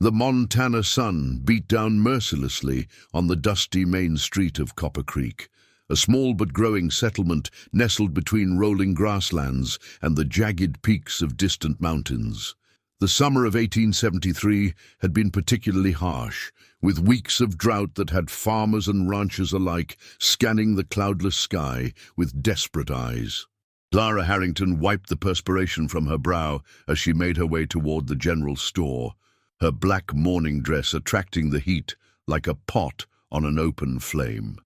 The Montana sun beat down mercilessly on the dusty main street of Copper Creek, a small but growing settlement nestled between rolling grasslands and the jagged peaks of distant mountains. The summer of 1873 had been particularly harsh, with weeks of drought that had farmers and ranchers alike scanning the cloudless sky with desperate eyes. Clara Harrington wiped the perspiration from her brow as she made her way toward the general store, her black morning dress attracting the heat like a pot on an open flame.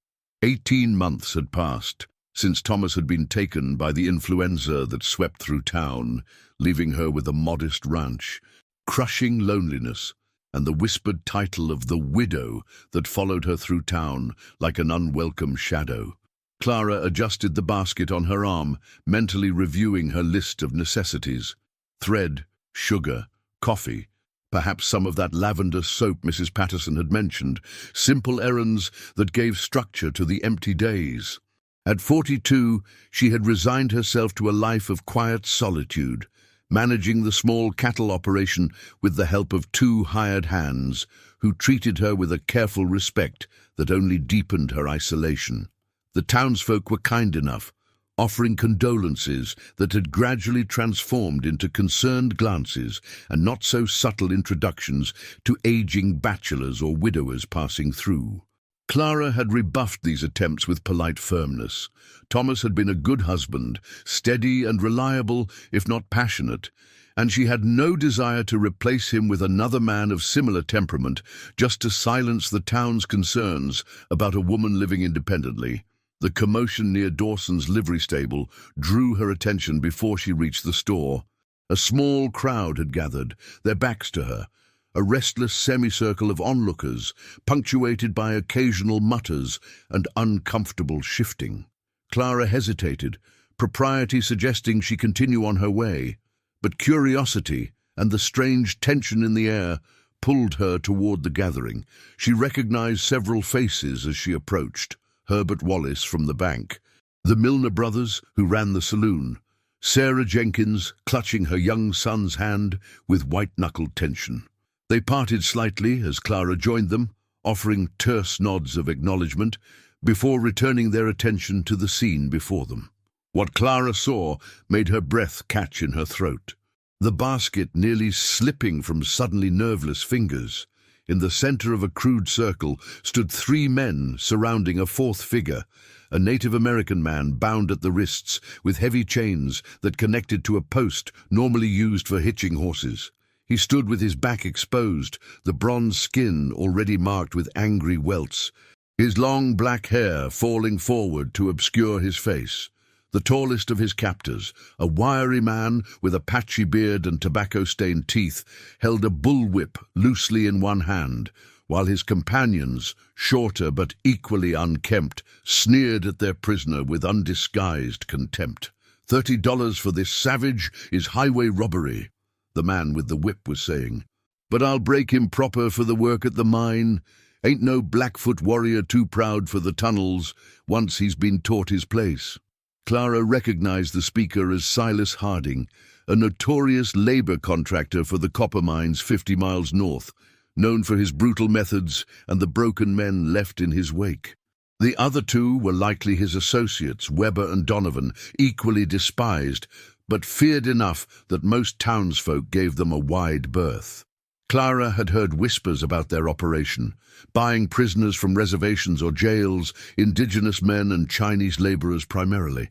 18 months had passed since Thomas had been taken by the influenza that swept through town, leaving her with a modest ranch, crushing loneliness, and the whispered title of the widow that followed her through town like an unwelcome shadow. Clara adjusted the basket on her arm, mentally reviewing her list of necessities: thread, sugar, coffee, perhaps some of that lavender soap Mrs. Patterson had mentioned, simple errands that gave structure to the empty days. At 42, she had resigned herself to a life of quiet solitude, managing the small cattle operation with the help of 2 hired hands who treated her with a careful respect that only deepened her isolation. The townsfolk were kind enough, offering condolences that had gradually transformed into concerned glances and not-so-subtle introductions to aging bachelors or widowers passing through. Clara had rebuffed these attempts with polite firmness. Thomas had been a good husband, steady and reliable, if not passionate, and she had no desire to replace him with another man of similar temperament just to silence the town's concerns about a woman living independently. The commotion near Dawson's livery stable drew her attention before she reached the store. A small crowd had gathered, their backs to her, a restless semicircle of onlookers, punctuated by occasional mutters and uncomfortable shifting. Clara hesitated, propriety suggesting she continue on her way, but curiosity and the strange tension in the air pulled her toward the gathering. She recognized several faces as she approached: Herbert Wallace from the bank, the Milner brothers who ran the saloon, Sarah Jenkins clutching her young son's hand with white-knuckled tension. They parted slightly as Clara joined them, offering terse nods of acknowledgement, before returning their attention to the scene before them. What Clara saw made her breath catch in her throat, the basket nearly slipping from suddenly nerveless fingers. In the center of a crude circle stood 3 men surrounding a 4th figure, a Native American man bound at the wrists with heavy chains that connected to a post normally used for hitching horses. He stood with his back exposed, the bronze skin already marked with angry welts, his long black hair falling forward to obscure his face. The tallest of his captors, a wiry man with a patchy beard and tobacco-stained teeth, held a bullwhip loosely in one hand, while his companions, shorter but equally unkempt, sneered at their prisoner with undisguised contempt. $30 for this savage is highway robbery, the man with the whip was saying. But I'll break him proper for the work at the mine. Ain't no Blackfoot warrior too proud for the tunnels once he's been taught his place. Clara recognized the speaker as Silas Harding, a notorious labor contractor for the copper mines 50 miles north, known for his brutal methods and the broken men left in his wake. The other 2 were likely his associates, Weber and Donovan, equally despised, but feared enough that most townsfolk gave them a wide berth. Clara had heard whispers about their operation, buying prisoners from reservations or jails, indigenous men and Chinese laborers primarily,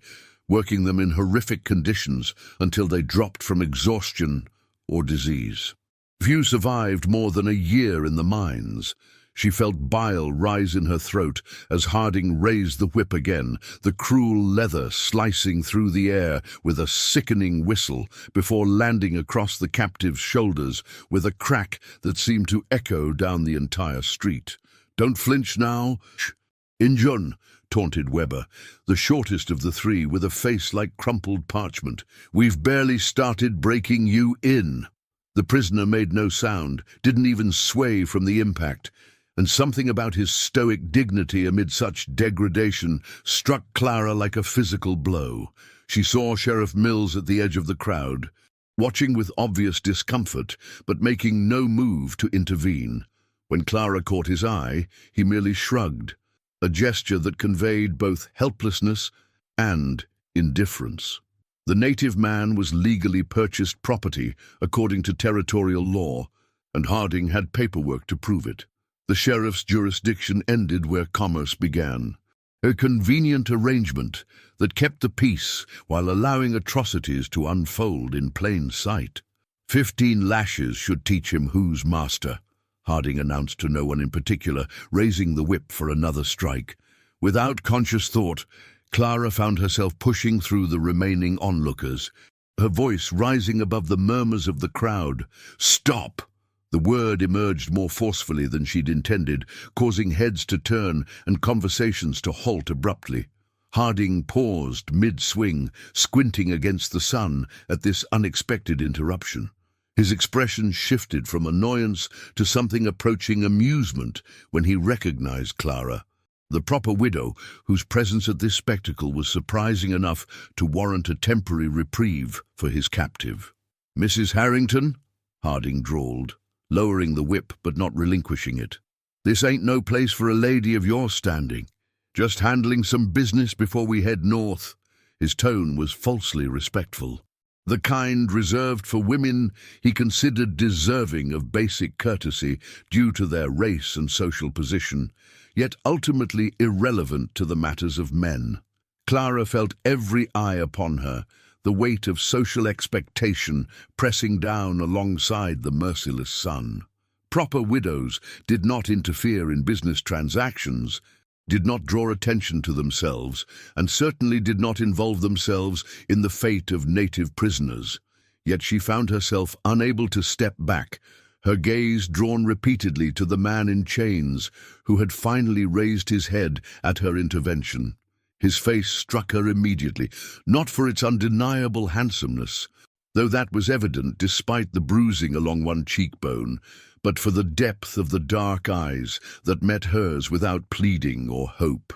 working them in horrific conditions until they dropped from exhaustion or disease. Few survived more than a year in the mines. She felt bile rise in her throat as Harding raised the whip again, the cruel leather slicing through the air with a sickening whistle before landing across the captive's shoulders with a crack that seemed to echo down the entire street. "Don't flinch now." "Shh, Injun," taunted Weber, the shortest of the 3 with a face like crumpled parchment. "We've barely started breaking you in." The prisoner made no sound, didn't even sway from the impact, and something about his stoic dignity amid such degradation struck Clara like a physical blow. She saw Sheriff Mills at the edge of the crowd. watching with obvious discomfort, but making no move to intervene. When Clara caught his eye, he merely shrugged, a gesture that conveyed both helplessness and indifference. The native man was legally purchased property according to territorial law, and Harding had paperwork to prove it. The sheriff's jurisdiction ended where commerce began. A convenient arrangement that kept the peace while allowing atrocities to unfold in plain sight. 15 lashes should teach him who's master, Harding announced to no one in particular, raising the whip for another strike. Without conscious thought, Clara found herself pushing through the remaining onlookers, her voice rising above the murmurs of the crowd. "Stop!" The word emerged more forcefully than she'd intended, causing heads to turn and conversations to halt abruptly. Harding paused mid-swing, squinting against the sun at this unexpected interruption. His expression shifted from annoyance to something approaching amusement when he recognized Clara, the proper widow whose presence at this spectacle was surprising enough to warrant a temporary reprieve for his captive. "Mrs. Harrington?" Harding drawled, lowering the whip but not relinquishing it. "This ain't no place for a lady of your standing. Just handling some business before we head north." His tone was falsely respectful, the kind reserved for women he considered deserving of basic courtesy due to their race and social position, yet ultimately irrelevant to the matters of men. Clara felt every eye upon her, the weight of social expectation pressing down alongside the merciless sun. Proper widows did not interfere in business transactions, did not draw attention to themselves, and certainly did not involve themselves in the fate of native prisoners. Yet she found herself unable to step back, her gaze drawn repeatedly to the man in chains who had finally raised his head at her intervention. His face struck her immediately, not for its undeniable handsomeness, though that was evident despite the bruising along one cheekbone, but for the depth of the dark eyes that met hers without pleading or hope.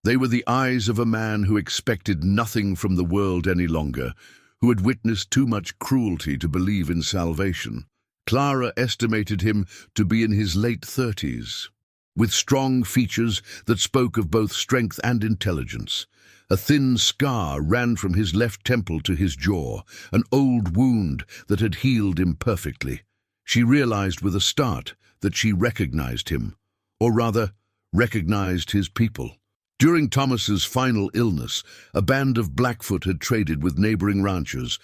They were the eyes of a man who expected nothing from the world any longer, who had witnessed too much cruelty to believe in salvation. Clara estimated him to be in his late 30s, with strong features that spoke of both strength and intelligence. A thin scar ran from his left temple to his jaw, an old wound that had healed imperfectly. She realized with a start that she recognized him, or rather, recognized his people. During Thomas's final illness, a band of Blackfoot had traded with neighboring ranchers,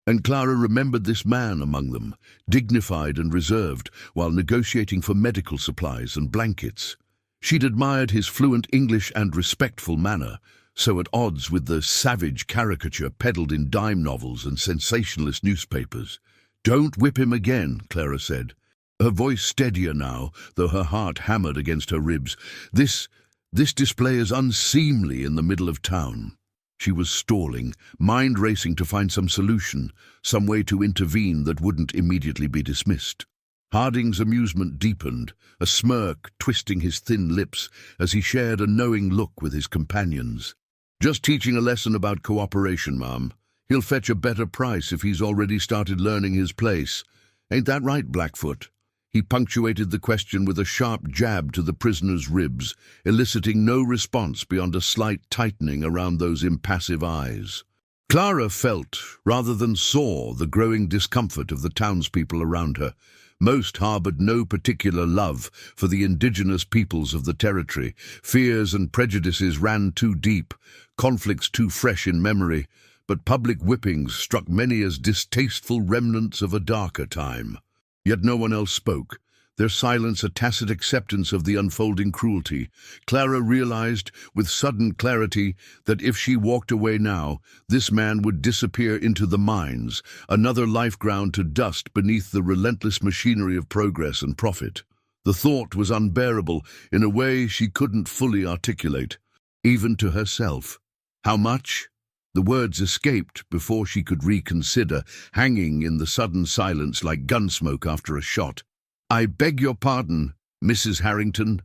and Clara remembered this man among them, dignified and reserved, while negotiating for medical supplies and blankets. She'd admired his fluent English and respectful manner, so at odds with the savage caricature peddled in dime novels and sensationalist newspapers. "Don't whip him again," Clara said, her voice steadier now, though her heart hammered against her ribs. This display is unseemly in the middle of town." She was stalling, mind racing to find some solution, some way to intervene that wouldn't immediately be dismissed. Harding's amusement deepened, a smirk twisting his thin lips as he shared a knowing look with his companions. "Just teaching a lesson about cooperation, ma'am. He'll fetch a better price if he's already started learning his place. Ain't that right, Blackfoot?" He punctuated the question with a sharp jab to the prisoner's ribs, eliciting no response beyond a slight tightening around those impassive eyes. Clara felt, rather than saw, the growing discomfort of the townspeople around her. Most harbored no particular love for the indigenous peoples of the territory. Fears and prejudices ran too deep, conflicts too fresh in memory, but public whippings struck many as distasteful remnants of a darker time. Yet no one else spoke, their silence a tacit acceptance of the unfolding cruelty. Clara realized with sudden clarity that if she walked away now, this man would disappear into the mines, another life ground to dust beneath the relentless machinery of progress and profit. The thought was unbearable in a way she couldn't fully articulate, even to herself. How much? The words escaped before she could reconsider, hanging in the sudden silence like gunsmoke after a shot. "I beg your pardon, Mrs. Harrington."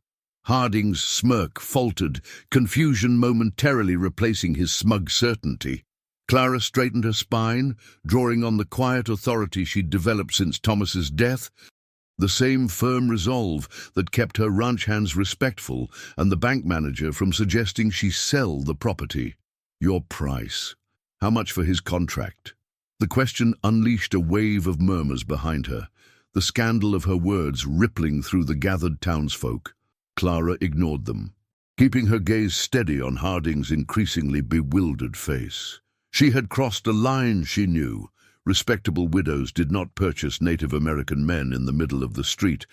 Harding's smirk faltered, confusion momentarily replacing his smug certainty. Clara straightened her spine, drawing on the quiet authority she'd developed since Thomas's death, the same firm resolve that kept her ranch hands respectful and the bank manager from suggesting she sell the property. Your price. How much for his contract? The question unleashed a wave of murmurs behind her, the scandal of her words rippling through the gathered townsfolk. Clara ignored them, keeping her gaze steady on Harding's increasingly bewildered face. She had crossed a line, she knew. Respectable widows did not purchase Native American men in the middle of the street,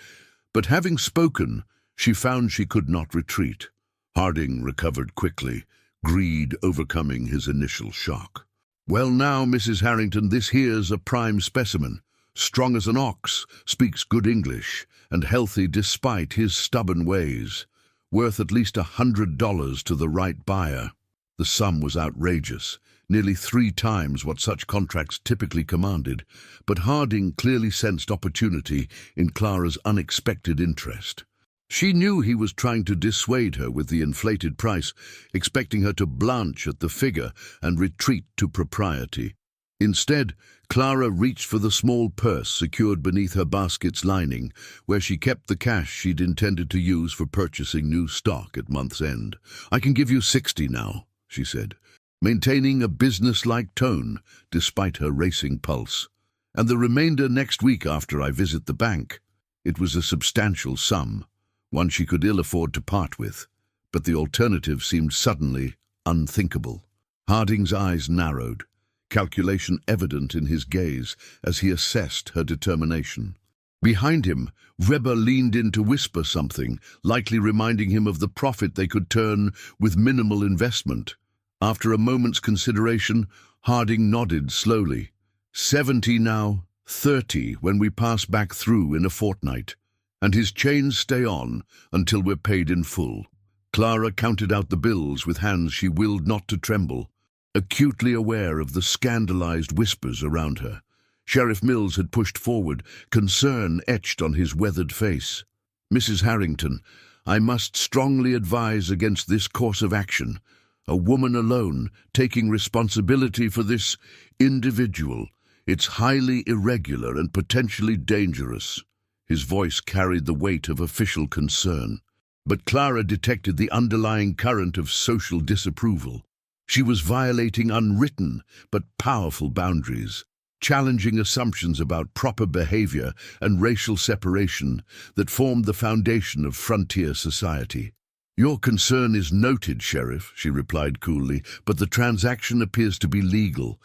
but having spoken, she found she could not retreat. Harding recovered quickly, greed overcoming his initial shock. Well now, Mrs. Harrington, this here's a prime specimen. Strong as an ox, speaks good English, and healthy despite his stubborn ways. Worth at least $100 to the right buyer. The sum was outrageous, nearly 3 times what such contracts typically commanded, but Harding clearly sensed opportunity in Clara's unexpected interest. She knew he was trying to dissuade her with the inflated price, expecting her to blanch at the figure and retreat to propriety. Instead, Clara reached for the small purse secured beneath her basket's lining, where she kept the cash she'd intended to use for purchasing new stock at month's end. "I can give you 60 now," she said, maintaining a business-like tone despite her racing pulse. "And the remainder next week after I visit the bank." It was a substantial sum, one she could ill afford to part with, but the alternative seemed suddenly unthinkable. Harding's eyes narrowed, calculation evident in his gaze as he assessed her determination. Behind him, Weber leaned in to whisper something, likely reminding him of the profit they could turn with minimal investment. After a moment's consideration, Harding nodded slowly. 70 now, 30 when we pass back through in a fortnight, and his chains stay on until we're paid in full. Clara counted out the bills with hands she willed not to tremble, acutely aware of the scandalized whispers around her. Sheriff Mills had pushed forward, concern etched on his weathered face. "Mrs. Harrington, I must strongly advise against this course of action. A woman alone, taking responsibility for this individual. It's highly irregular and potentially dangerous." His voice carried the weight of official concern, but Clara detected the underlying current of social disapproval. She was violating unwritten but powerful boundaries, challenging assumptions about proper behavior and racial separation that formed the foundation of frontier society. "Your concern is noted, Sheriff," she replied coolly, "but the transaction appears to be legal,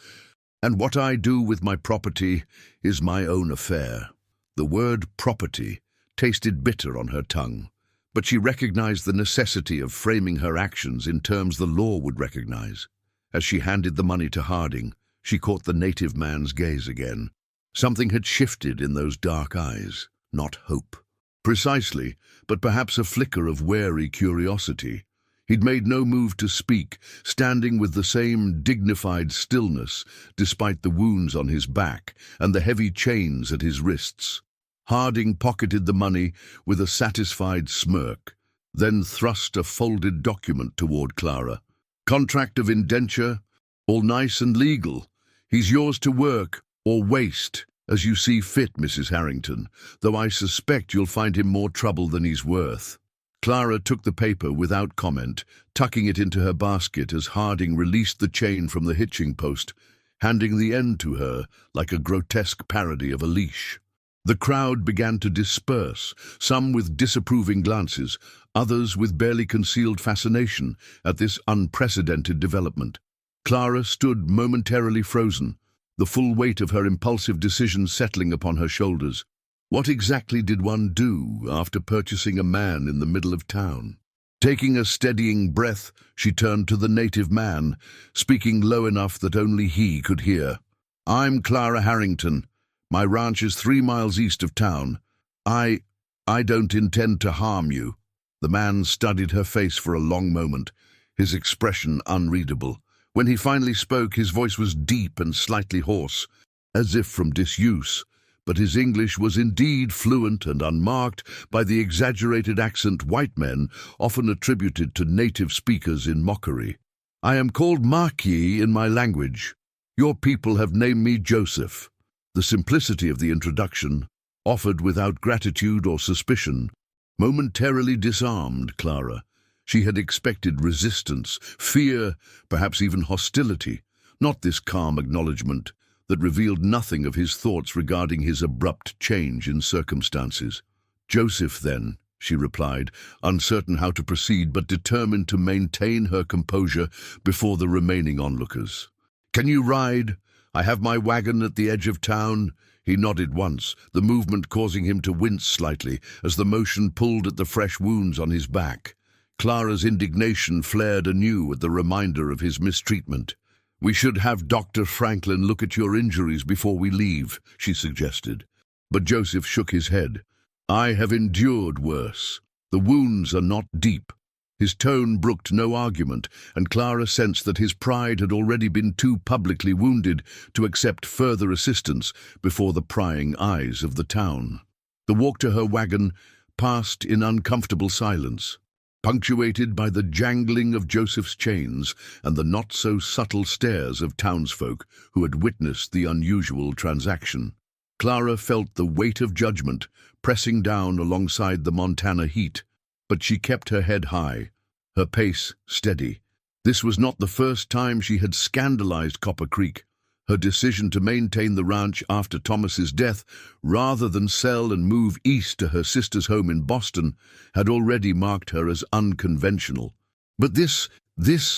and what I do with my property is my own affair." The word property tasted bitter on her tongue, but she recognized the necessity of framing her actions in terms the law would recognize. As she handed the money to Harding, she caught the native man's gaze again. Something had shifted in those dark eyes, not hope. Precisely, but perhaps a flicker of wary curiosity. He'd made no move to speak, standing with the same dignified stillness, despite the wounds on his back and the heavy chains at his wrists. Harding pocketed the money with a satisfied smirk, then thrust a folded document toward Clara. "Contract of indenture, all nice and legal. He's yours to work or waste, as you see fit, Mrs. Harrington, though I suspect you'll find him more trouble than he's worth." Clara took the paper without comment, tucking it into her basket as Harding released the chain from the hitching post, handing the end to her like a grotesque parody of a leash. The crowd began to disperse, some with disapproving glances, others with barely concealed fascination at this unprecedented development. Clara stood momentarily frozen, the full weight of her impulsive decision settling upon her shoulders. What exactly did one do after purchasing a man in the middle of town? Taking a steadying breath, she turned to the native man, speaking low enough that only he could hear. "I'm Clara Harrington. My ranch is 3 miles east of town. I don't intend to harm you." The man studied her face for a long moment, his expression unreadable. When he finally spoke, his voice was deep and slightly hoarse, as if from disuse, but his English was indeed fluent and unmarked by the exaggerated accent white men often attributed to native speakers in mockery. "I am called Marquis in my language. Your people have named me Joseph." The simplicity of the introduction, offered without gratitude or suspicion, momentarily disarmed Clara. She had expected resistance, fear, perhaps even hostility, not this calm acknowledgement that revealed nothing of his thoughts regarding his abrupt change in circumstances. "Joseph, then," she replied, uncertain how to proceed but determined to maintain her composure before the remaining onlookers. "Can you ride? I have my wagon at the edge of town." He nodded once, the movement causing him to wince slightly as the motion pulled at the fresh wounds on his back. Clara's indignation flared anew at the reminder of his mistreatment. "We should have Dr. Franklin look at your injuries before we leave," she suggested. But Joseph shook his head. "I have endured worse. The wounds are not deep." His tone brooked no argument, and Clara sensed that his pride had already been too publicly wounded to accept further assistance before the prying eyes of the town. The walk to her wagon passed in uncomfortable silence, punctuated by the jangling of Joseph's chains and the not-so-subtle stares of townsfolk who had witnessed the unusual transaction. Clara felt the weight of judgment pressing down alongside the Montana heat, but she kept her head high, her pace steady. This was not the first time she had scandalized Copper Creek. Her decision to maintain the ranch after Thomas's death, rather than sell and move east to her sister's home in Boston, had already marked her as unconventional. But this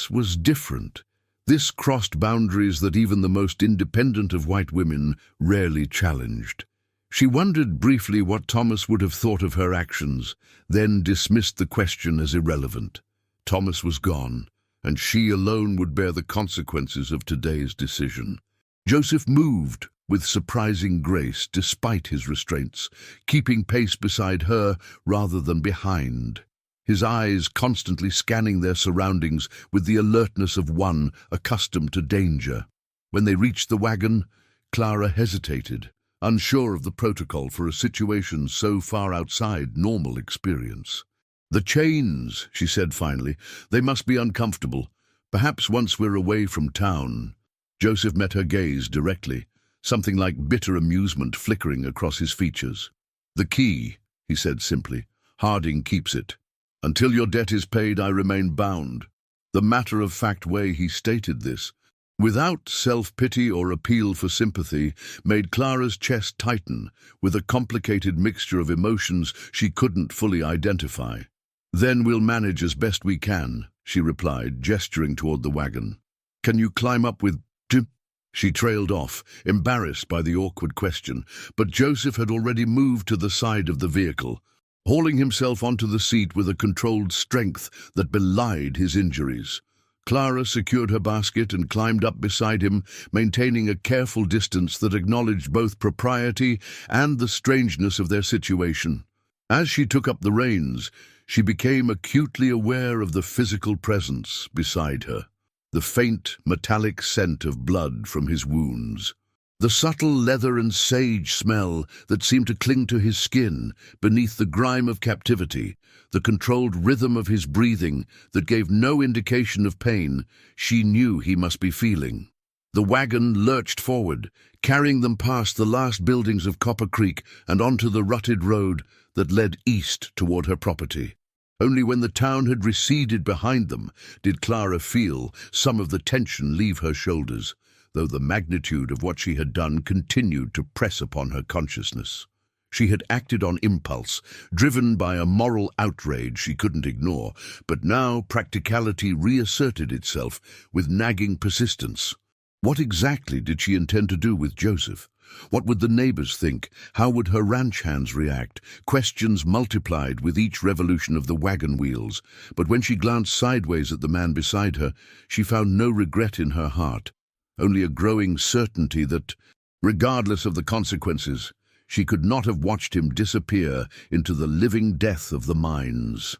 was different. This crossed boundaries that even the most independent of white women rarely challenged. She wondered briefly what Thomas would have thought of her actions, then dismissed the question as irrelevant. Thomas was gone, and she alone would bear the consequences of today's decision. Joseph moved with surprising grace despite his restraints, keeping pace beside her rather than behind, his eyes constantly scanning their surroundings with the alertness of one accustomed to danger. When they reached the wagon, Clara hesitated, unsure of the protocol for a situation so far outside normal experience. "The chains," she said finally. "They must be uncomfortable. Perhaps once we're away from town." Joseph met her gaze directly, something like bitter amusement flickering across his features. "The key," he said simply. "Harding keeps it. Until your debt is paid, I remain bound." The matter-of-fact way he stated this, without self-pity or appeal for sympathy, made Clara's chest tighten with a complicated mixture of emotions she couldn't fully identify. "Then we'll manage as best we can," she replied, gesturing toward the wagon. "Can you climb up with Jim?" She trailed off, embarrassed by the awkward question, but Joseph had already moved to the side of the vehicle, hauling himself onto the seat with a controlled strength that belied his injuries. Clara secured her basket and climbed up beside him, maintaining a careful distance that acknowledged both propriety and the strangeness of their situation. As she took up the reins, she became acutely aware of the physical presence beside her, the faint, metallic scent of blood from his wounds, the subtle leather and sage smell that seemed to cling to his skin beneath the grime of captivity, the controlled rhythm of his breathing that gave no indication of pain she knew he must be feeling. The wagon lurched forward, carrying them past the last buildings of Copper Creek and onto the rutted road that led east toward her property. Only when the town had receded behind them did Clara feel some of the tension leave her shoulders, though the magnitude of what she had done continued to press upon her consciousness. She had acted on impulse, driven by a moral outrage she couldn't ignore, but now practicality reasserted itself with nagging persistence. What exactly did she intend to do with Joseph? What would the neighbors think? How would her ranch hands react? Questions multiplied with each revolution of the wagon wheels, but when she glanced sideways at the man beside her, she found no regret in her heart, only a growing certainty that, regardless of the consequences, she could not have watched him disappear into the living death of the mines.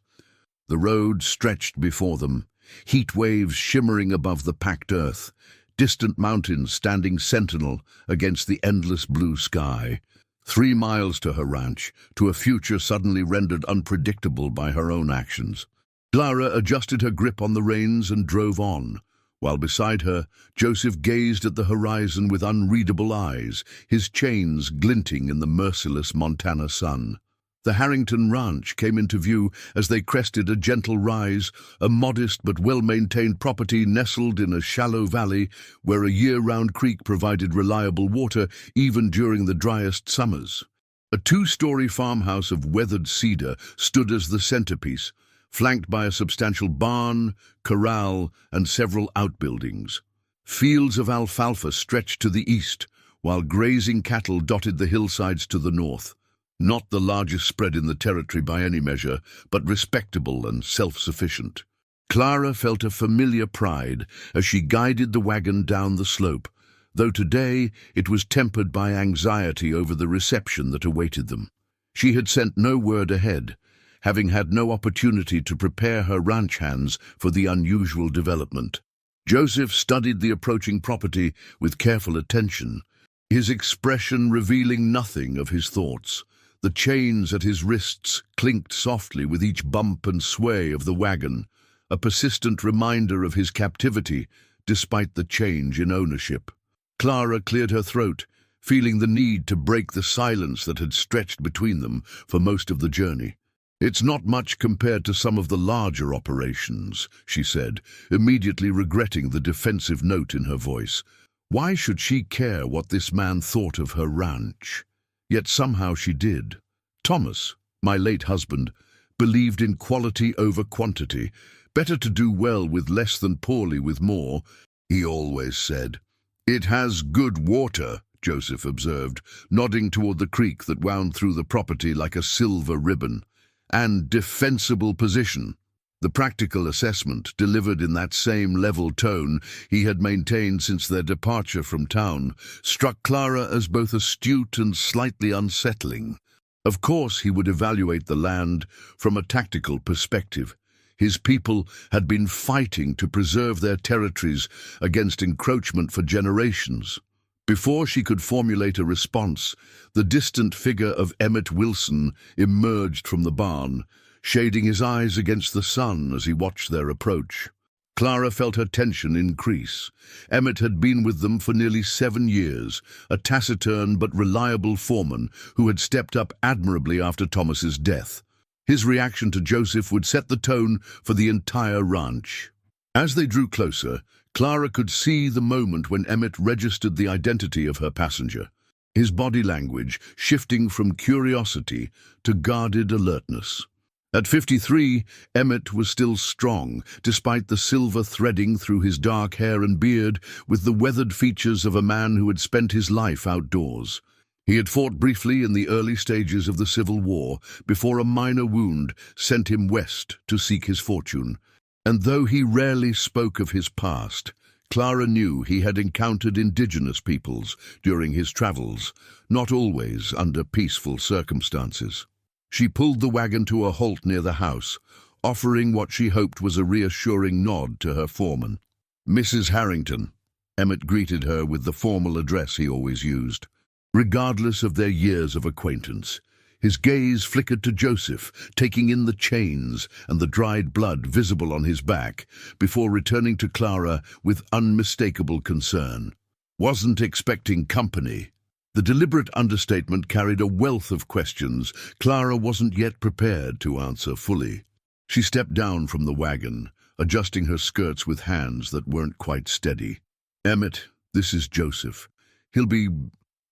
The road stretched before them, heat waves shimmering above the packed earth, distant mountains standing sentinel against the endless blue sky. 3 miles to her ranch, to a future suddenly rendered unpredictable by her own actions. Clara adjusted her grip on the reins and drove on, while beside her, Joseph gazed at the horizon with unreadable eyes, his chains glinting in the merciless Montana sun. The Harrington Ranch came into view as they crested a gentle rise, a modest but well-maintained property nestled in a shallow valley where a year-round creek provided reliable water even during the driest summers. A two-story farmhouse of weathered cedar stood as the centerpiece, flanked by a substantial barn, corral, and several outbuildings. Fields of alfalfa stretched to the east, while grazing cattle dotted the hillsides to the north. Not the largest spread in the territory by any measure, but respectable and self-sufficient. Clara felt a familiar pride as she guided the wagon down the slope, though today it was tempered by anxiety over the reception that awaited them. She had sent no word ahead, having had no opportunity to prepare her ranch hands for the unusual development. Joseph studied the approaching property with careful attention, his expression revealing nothing of his thoughts. The chains at his wrists clinked softly with each bump and sway of the wagon, a persistent reminder of his captivity despite the change in ownership. Clara cleared her throat, feeling the need to break the silence that had stretched between them for most of the journey. "It's not much compared to some of the larger operations," she said, immediately regretting the defensive note in her voice. Why should she care what this man thought of her ranch? Yet somehow she did. Thomas, my late husband, believed in quality over quantity. Better to do well with less than poorly with more, he always said. "It has good water," Joseph observed, nodding toward the creek that wound through the property like a silver ribbon. "And defensible position." The practical assessment, delivered in that same level tone he had maintained since their departure from town, struck Clara as both astute and slightly unsettling. Of course he would evaluate the land from a tactical perspective. His people had been fighting to preserve their territories against encroachment for generations. Before she could formulate a response, the distant figure of Emmett Wilson emerged from the barn, shading his eyes against the sun as he watched their approach. Clara felt her tension increase. Emmett had been with them for nearly 7 years, a taciturn but reliable foreman who had stepped up admirably after Thomas's death. His reaction to Joseph would set the tone for the entire ranch. As they drew closer, Clara could see the moment when Emmett registered the identity of her passenger, his body language shifting from curiosity to guarded alertness. At 53, Emmett was still strong, despite the silver threading through his dark hair and beard with the weathered features of a man who had spent his life outdoors. He had fought briefly in the early stages of the Civil War before a minor wound sent him west to seek his fortune. And though he rarely spoke of his past, Clara knew he had encountered indigenous peoples during his travels, not always under peaceful circumstances. She pulled the wagon to a halt near the house, offering what she hoped was a reassuring nod to her foreman. "Mrs. Harrington," Emmett greeted her with the formal address he always used. Regardless of their years of acquaintance, his gaze flickered to Joseph, taking in the chains and the dried blood visible on his back, before returning to Clara with unmistakable concern. "Wasn't expecting company." The deliberate understatement carried a wealth of questions Clara wasn't yet prepared to answer fully. She stepped down from the wagon, adjusting her skirts with hands that weren't quite steady. "Emmett, this is Joseph. He'll be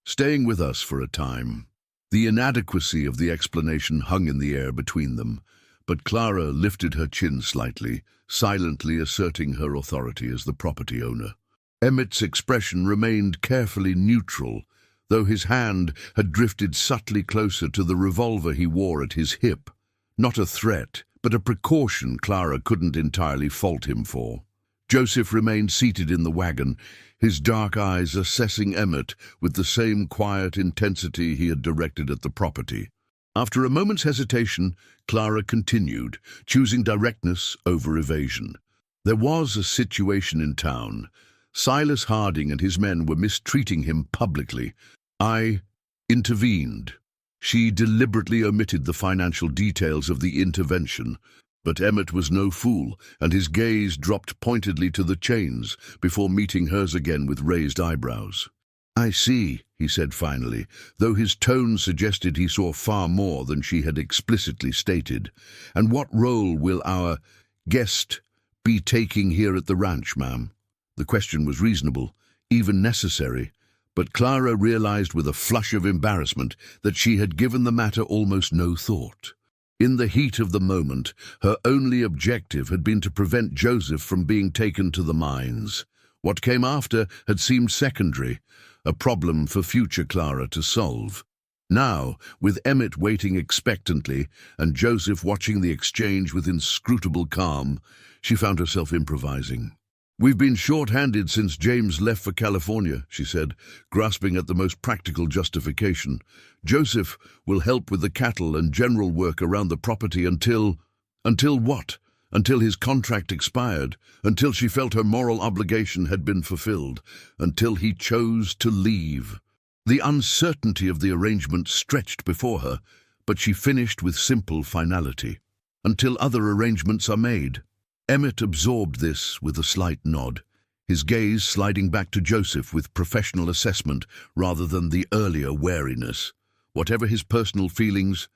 staying with us for a time." The inadequacy of the explanation hung in the air between them, but Clara lifted her chin slightly, silently asserting her authority as the property owner. Emmett's expression remained carefully neutral, though his hand had drifted subtly closer to the revolver he wore at his hip. Not a threat, but a precaution Clara couldn't entirely fault him for. Joseph remained seated in the wagon, his dark eyes assessing Emmett with the same quiet intensity he had directed at the property. After a moment's hesitation, Clara continued, choosing directness over evasion. There was a situation in town. Silas Harding and his men were mistreating him publicly. I intervened. She deliberately omitted the financial details of the intervention, But Emmett was no fool, and his gaze dropped pointedly to the chains before meeting hers again with raised eyebrows. "I see," he said finally, though his tone suggested he saw far more than she had explicitly stated. "And what role will our guest be taking here at the ranch, ma'am?" The question was reasonable, even necessary, but Clara realized with a flush of embarrassment that she had given the matter almost no thought. In the heat of the moment, her only objective had been to prevent Joseph from being taken to the mines. What came after had seemed secondary, a problem for future Clara to solve. Now, with Emmett waiting expectantly and Joseph watching the exchange with inscrutable calm, she found herself improvising. "We've been short-handed since James left for California," she said, grasping at the most practical justification. "Joseph will help with the cattle and general work around the property until what? Until his contract expired, until she felt her moral obligation had been fulfilled, until he chose to leave." The uncertainty of the arrangement stretched before her, but she finished with simple finality. "Until other arrangements are made." Emmett absorbed this with a slight nod, his gaze sliding back to Joseph with professional assessment rather than the earlier wariness. Whatever his personal feelings,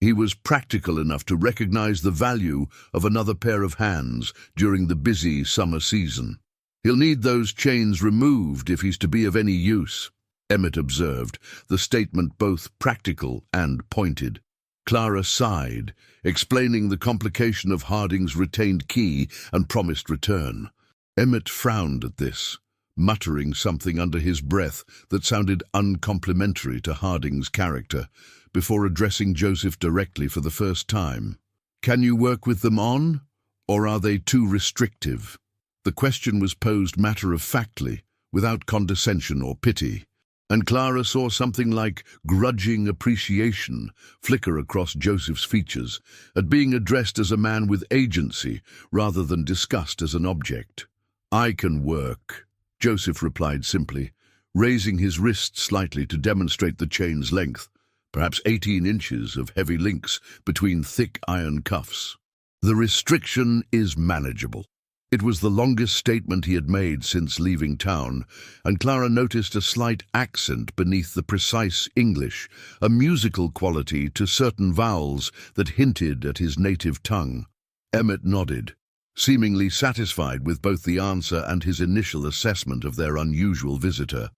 he was practical enough to recognize the value of another pair of hands during the busy summer season. "He'll need those chains removed if he's to be of any use," Emmett observed, the statement both practical and pointed. Clara sighed, explaining the complication of Harding's retained key and promised return. Emmett frowned at this, muttering something under his breath that sounded uncomplimentary to Harding's character, before addressing Joseph directly for the first time. "Can you work with them on, or are they too restrictive?" The question was posed matter-of-factly, without condescension or pity, and Clara saw something like grudging appreciation flicker across Joseph's features at being addressed as a man with agency rather than discussed as an object. "I can work," Joseph replied simply, raising his wrist slightly to demonstrate the chain's length, perhaps 18 inches of heavy links between thick iron cuffs. "The restriction is manageable." It was the longest statement he had made since leaving town, and Clara noticed a slight accent beneath the precise English, a musical quality to certain vowels that hinted at his native tongue. Emmett nodded, seemingly satisfied with both the answer and his initial assessment of their unusual visitor.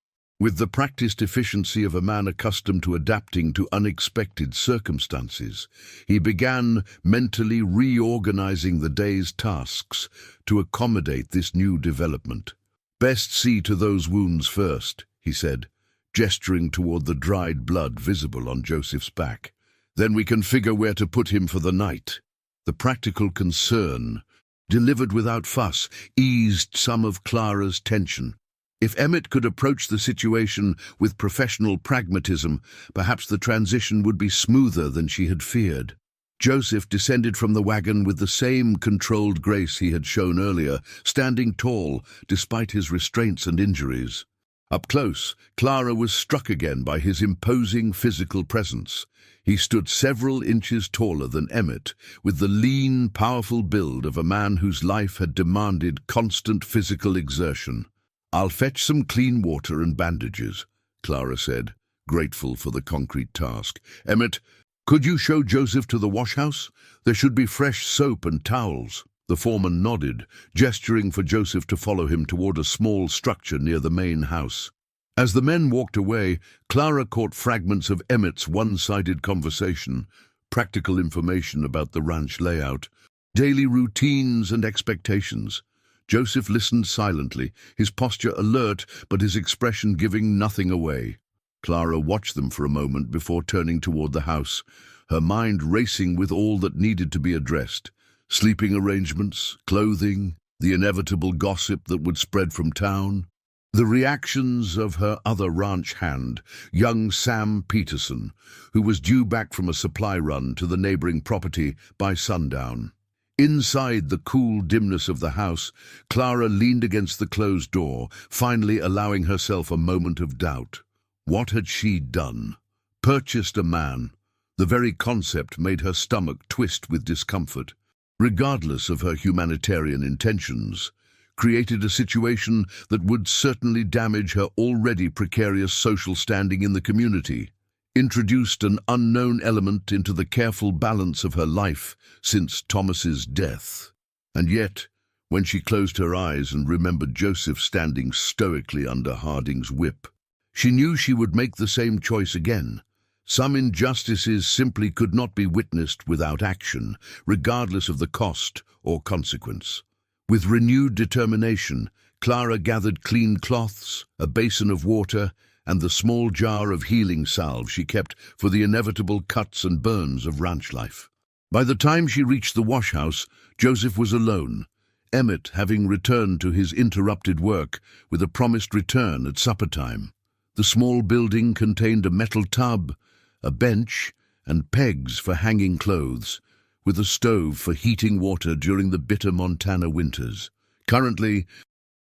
With the practiced efficiency of a man accustomed to adapting to unexpected circumstances, he began mentally reorganizing the day's tasks to accommodate this new development. "Best see to those wounds first," he said, gesturing toward the dried blood visible on Joseph's back. "Then we can figure where to put him for the night." The practical concern, delivered without fuss, eased some of Clara's tension. If Emmett could approach the situation with professional pragmatism, perhaps the transition would be smoother than she had feared. Joseph descended from the wagon with the same controlled grace he had shown earlier, standing tall despite his restraints and injuries. Up close, Clara was struck again by his imposing physical presence. He stood several inches taller than Emmett, with the lean, powerful build of a man whose life had demanded constant physical exertion. "I'll fetch some clean water and bandages," Clara said, grateful for the concrete task. "Emmett, could you show Joseph to the washhouse? There should be fresh soap and towels." The foreman nodded, gesturing for Joseph to follow him toward a small structure near the main house. As the men walked away, Clara caught fragments of Emmett's one-sided conversation, practical information about the ranch layout, daily routines and expectations. Joseph listened silently, his posture alert but his expression giving nothing away. Clara watched them for a moment before turning toward the house, her mind racing with all that needed to be addressed. Sleeping arrangements, clothing, the inevitable gossip that would spread from town. The reactions of her other ranch hand, young Sam Peterson, who was due back from a supply run to the neighboring property by sundown. Inside the cool dimness of the house, Clara leaned against the closed door, finally allowing herself a moment of doubt. What had she done? Purchased a man. The very concept made her stomach twist with discomfort. regardless of her humanitarian intentions, created a situation that would certainly damage her already precarious social standing in the community, introduced an unknown element into the careful balance of her life since Thomas's death. And yet, when she closed her eyes and remembered Joseph standing stoically under Harding's whip, she knew she would make the same choice again. Some injustices simply could not be witnessed without action, regardless of the cost or consequence. With renewed determination, Clara gathered clean cloths, a basin of water, and the small jar of healing salve she kept for the inevitable cuts and burns of ranch life. By the time she reached the wash-house, Joseph was alone, Emmett having returned to his interrupted work with a promised return at supper time. The small building contained a metal tub, a bench, and pegs for hanging clothes, with a stove for heating water during the bitter Montana winters. Currently,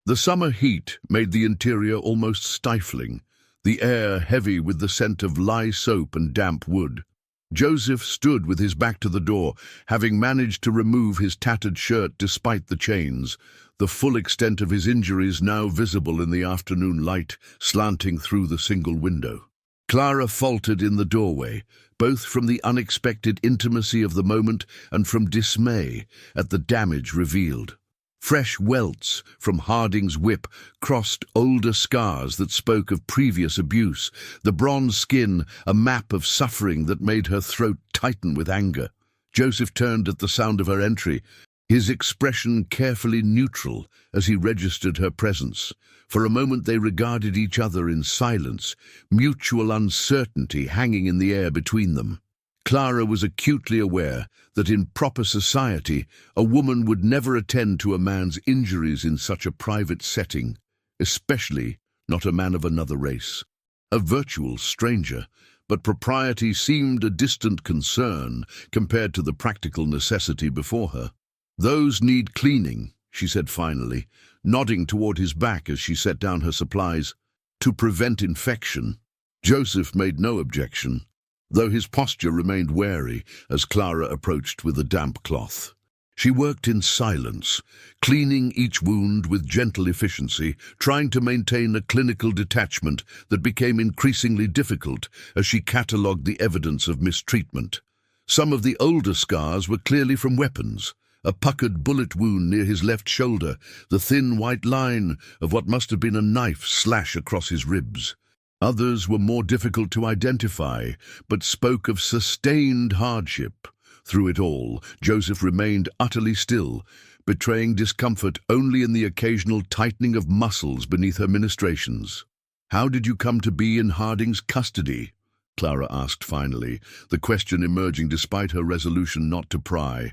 the summer heat made the interior almost stifling, the air heavy with the scent of lye soap and damp wood. Joseph stood with his back to the door, having managed to remove his tattered shirt despite the chains, the full extent of his injuries now visible in the afternoon light slanting through the single window. Clara faltered in the doorway, both from the unexpected intimacy of the moment and from dismay at the damage revealed. Fresh welts from Harding's whip crossed older scars that spoke of previous abuse, the bronze skin a map of suffering that made her throat tighten with anger. Joseph turned at the sound of her entry, his expression carefully neutral as he registered her presence. For a moment they regarded each other in silence, mutual uncertainty hanging in the air between them. Clara was acutely aware that in proper society a woman would never attend to a man's injuries in such a private setting, especially not a man of another race. A virtual stranger, but propriety seemed a distant concern compared to the practical necessity before her. "Those need cleaning," she said finally, nodding toward his back as she set down her supplies, "to prevent infection." Joseph made no objection, though his posture remained wary as Clara approached with a damp cloth. She worked in silence, cleaning each wound with gentle efficiency, trying to maintain a clinical detachment that became increasingly difficult as she catalogued the evidence of mistreatment. Some of the older scars were clearly from weapons, a puckered bullet wound near his left shoulder, the thin white line of what must have been a knife slash across his ribs. Others were more difficult to identify, but spoke of sustained hardship. Through it all, Joseph remained utterly still, betraying discomfort only in the occasional tightening of muscles beneath her ministrations. "How did you come to be in Harding's custody?" Clara asked finally, the question emerging despite her resolution not to pry.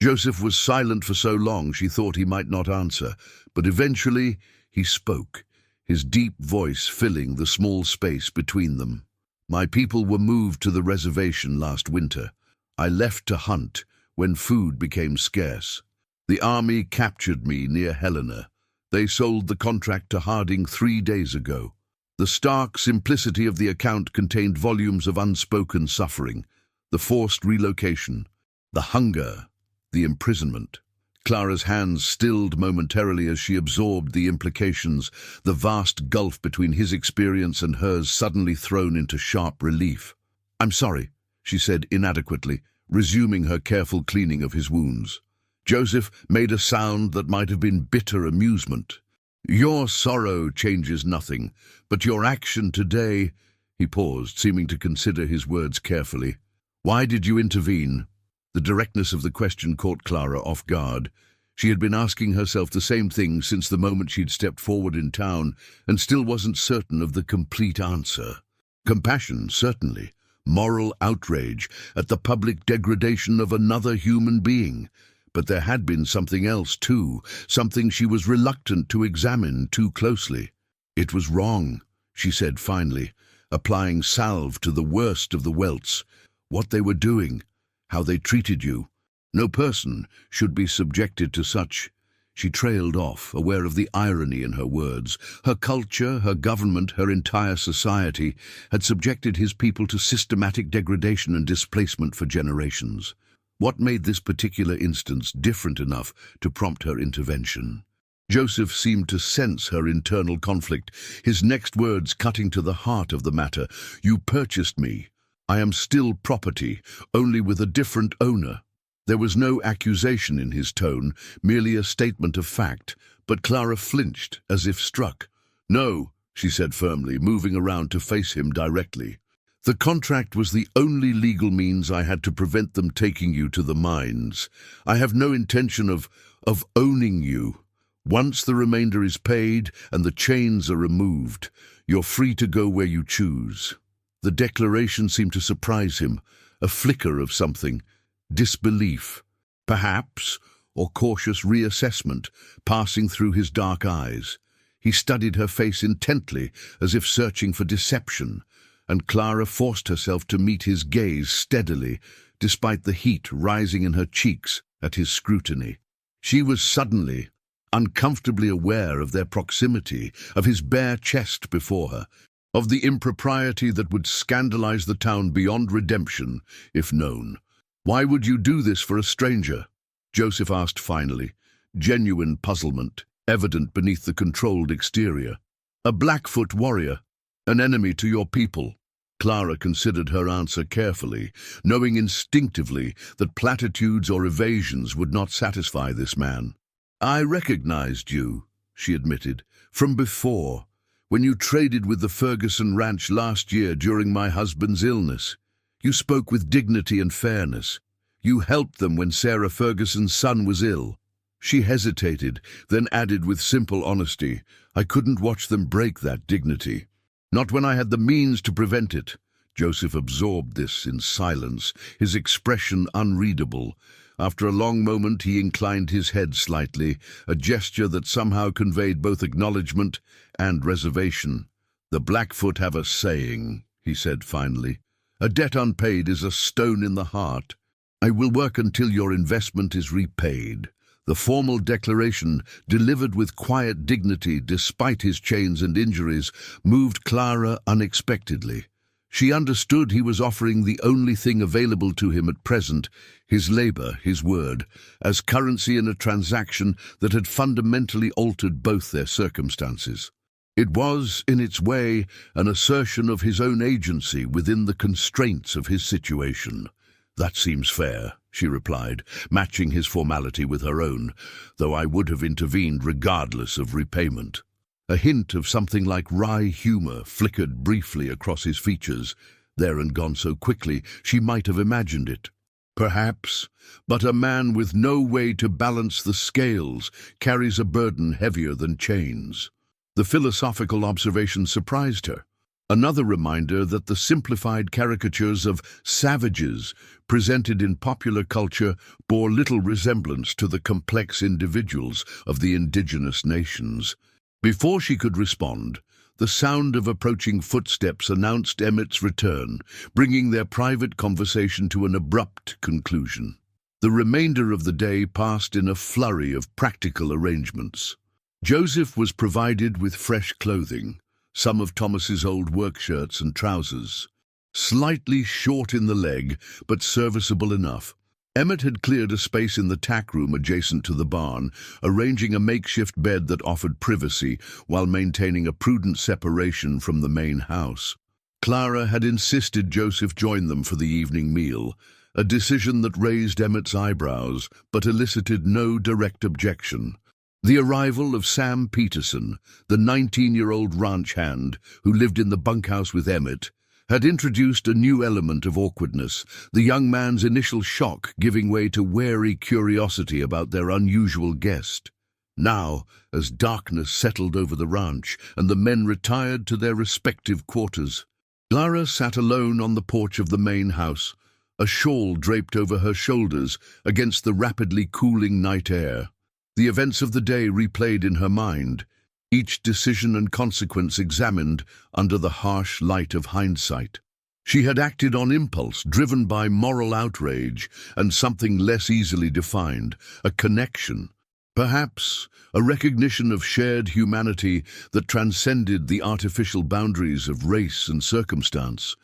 Joseph was silent for so long she thought he might not answer, but eventually he spoke, his deep voice filling the small space between them. "My people were moved to the reservation last winter. I left to hunt when food became scarce. The army captured me near Helena. They sold the contract to Harding 3 days ago." The stark simplicity of the account contained volumes of unspoken suffering, the forced relocation, the hunger, the imprisonment. Clara's hands stilled momentarily as she absorbed the implications, the vast gulf between his experience and hers suddenly thrown into sharp relief. "I'm sorry," she said inadequately, resuming her careful cleaning of his wounds. Joseph made a sound that might have been bitter amusement. "Your sorrow changes nothing, but your action today—" He paused, seeming to consider his words carefully. "Why did you intervene?" The directness of the question caught Clara off guard. She had been asking herself the same thing since the moment she'd stepped forward in town, and still wasn't certain of the complete answer. Compassion, certainly. Moral outrage at the public degradation of another human being. But there had been something else, too, something she was reluctant to examine too closely. "It was wrong," she said finally, applying salve to the worst of the welts. "What they were doing, how they treated you. No person should be subjected to such." She trailed off, aware of the irony in her words. Her culture, her government, her entire society had subjected his people to systematic degradation and displacement for generations. What made this particular instance different enough to prompt her intervention? Joseph seemed to sense her internal conflict, his next words cutting to the heart of the matter. "You purchased me. I am still property, only with a different owner." There was no accusation in his tone, merely a statement of fact, but Clara flinched as if struck. "No," she said firmly, moving around to face him directly. "The contract was the only legal means I had to prevent them taking you to the mines. I have no intention of owning you. Once the remainder is paid and the chains are removed, you're free to go where you choose." The declaration seemed to surprise him, a flicker of something, disbelief, perhaps, or cautious reassessment, passing through his dark eyes. He studied her face intently, as if searching for deception, and Clara forced herself to meet his gaze steadily, despite the heat rising in her cheeks at his scrutiny. She was suddenly, uncomfortably aware of their proximity, of his bare chest before her, of the impropriety that would scandalize the town beyond redemption, if known. "Why would you do this for a stranger?" Joseph asked finally, genuine puzzlement evident beneath the controlled exterior. "A Blackfoot warrior, an enemy to your people." Clara considered her answer carefully, knowing instinctively that platitudes or evasions would not satisfy this man. "I recognized you," she admitted, "from before, when you traded with the Ferguson Ranch last year during my husband's illness. You spoke with dignity and fairness. You helped them when Sarah Ferguson's son was ill." She hesitated, then added with simple honesty, "I couldn't watch them break that dignity. Not when I had the means to prevent it." Joseph absorbed this in silence, his expression unreadable. After a long moment he inclined his head slightly, a gesture that somehow conveyed both acknowledgement and reservation. "The Blackfoot have a saying," he said finally. "A debt unpaid is a stone in the heart. I will work until your investment is repaid." The formal declaration, delivered with quiet dignity despite his chains and injuries, moved Clara unexpectedly. She understood he was offering the only thing available to him at present, his labor, his word, as currency in a transaction that had fundamentally altered both their circumstances. It was, in its way, an assertion of his own agency within the constraints of his situation. "That seems fair," she replied, matching his formality with her own, "though I would have intervened regardless of repayment." A hint of something like wry humor flickered briefly across his features, there and gone so quickly she might have imagined it. "Perhaps, but a man with no way to balance the scales carries a burden heavier than chains." The philosophical observation surprised her. Another reminder that the simplified caricatures of savages presented in popular culture bore little resemblance to the complex individuals of the indigenous nations. Before she could respond, the sound of approaching footsteps announced Emmett's return, bringing their private conversation to an abrupt conclusion. The remainder of the day passed in a flurry of practical arrangements. Joseph was provided with fresh clothing, some of Thomas's old work shirts and trousers. Slightly short in the leg, but serviceable enough, Emmett had cleared a space in the tack room adjacent to the barn, arranging a makeshift bed that offered privacy while maintaining a prudent separation from the main house. Clara had insisted Joseph join them for the evening meal, a decision that raised Emmett's eyebrows but elicited no direct objection. The arrival of Sam Peterson, the 19-year-old ranch hand who lived in the bunkhouse with Emmett, had introduced a new element of awkwardness, the young man's initial shock giving way to wary curiosity about their unusual guest. Now, as darkness settled over the ranch and the men retired to their respective quarters, Clara sat alone on the porch of the main house, a shawl draped over her shoulders against the rapidly cooling night air. The events of the day replayed in her mind, each decision and consequence examined under the harsh light of hindsight. She had acted on impulse, driven by moral outrage and something less easily defined, a connection, perhaps a recognition of shared humanity that transcended the artificial boundaries of race and circumstance.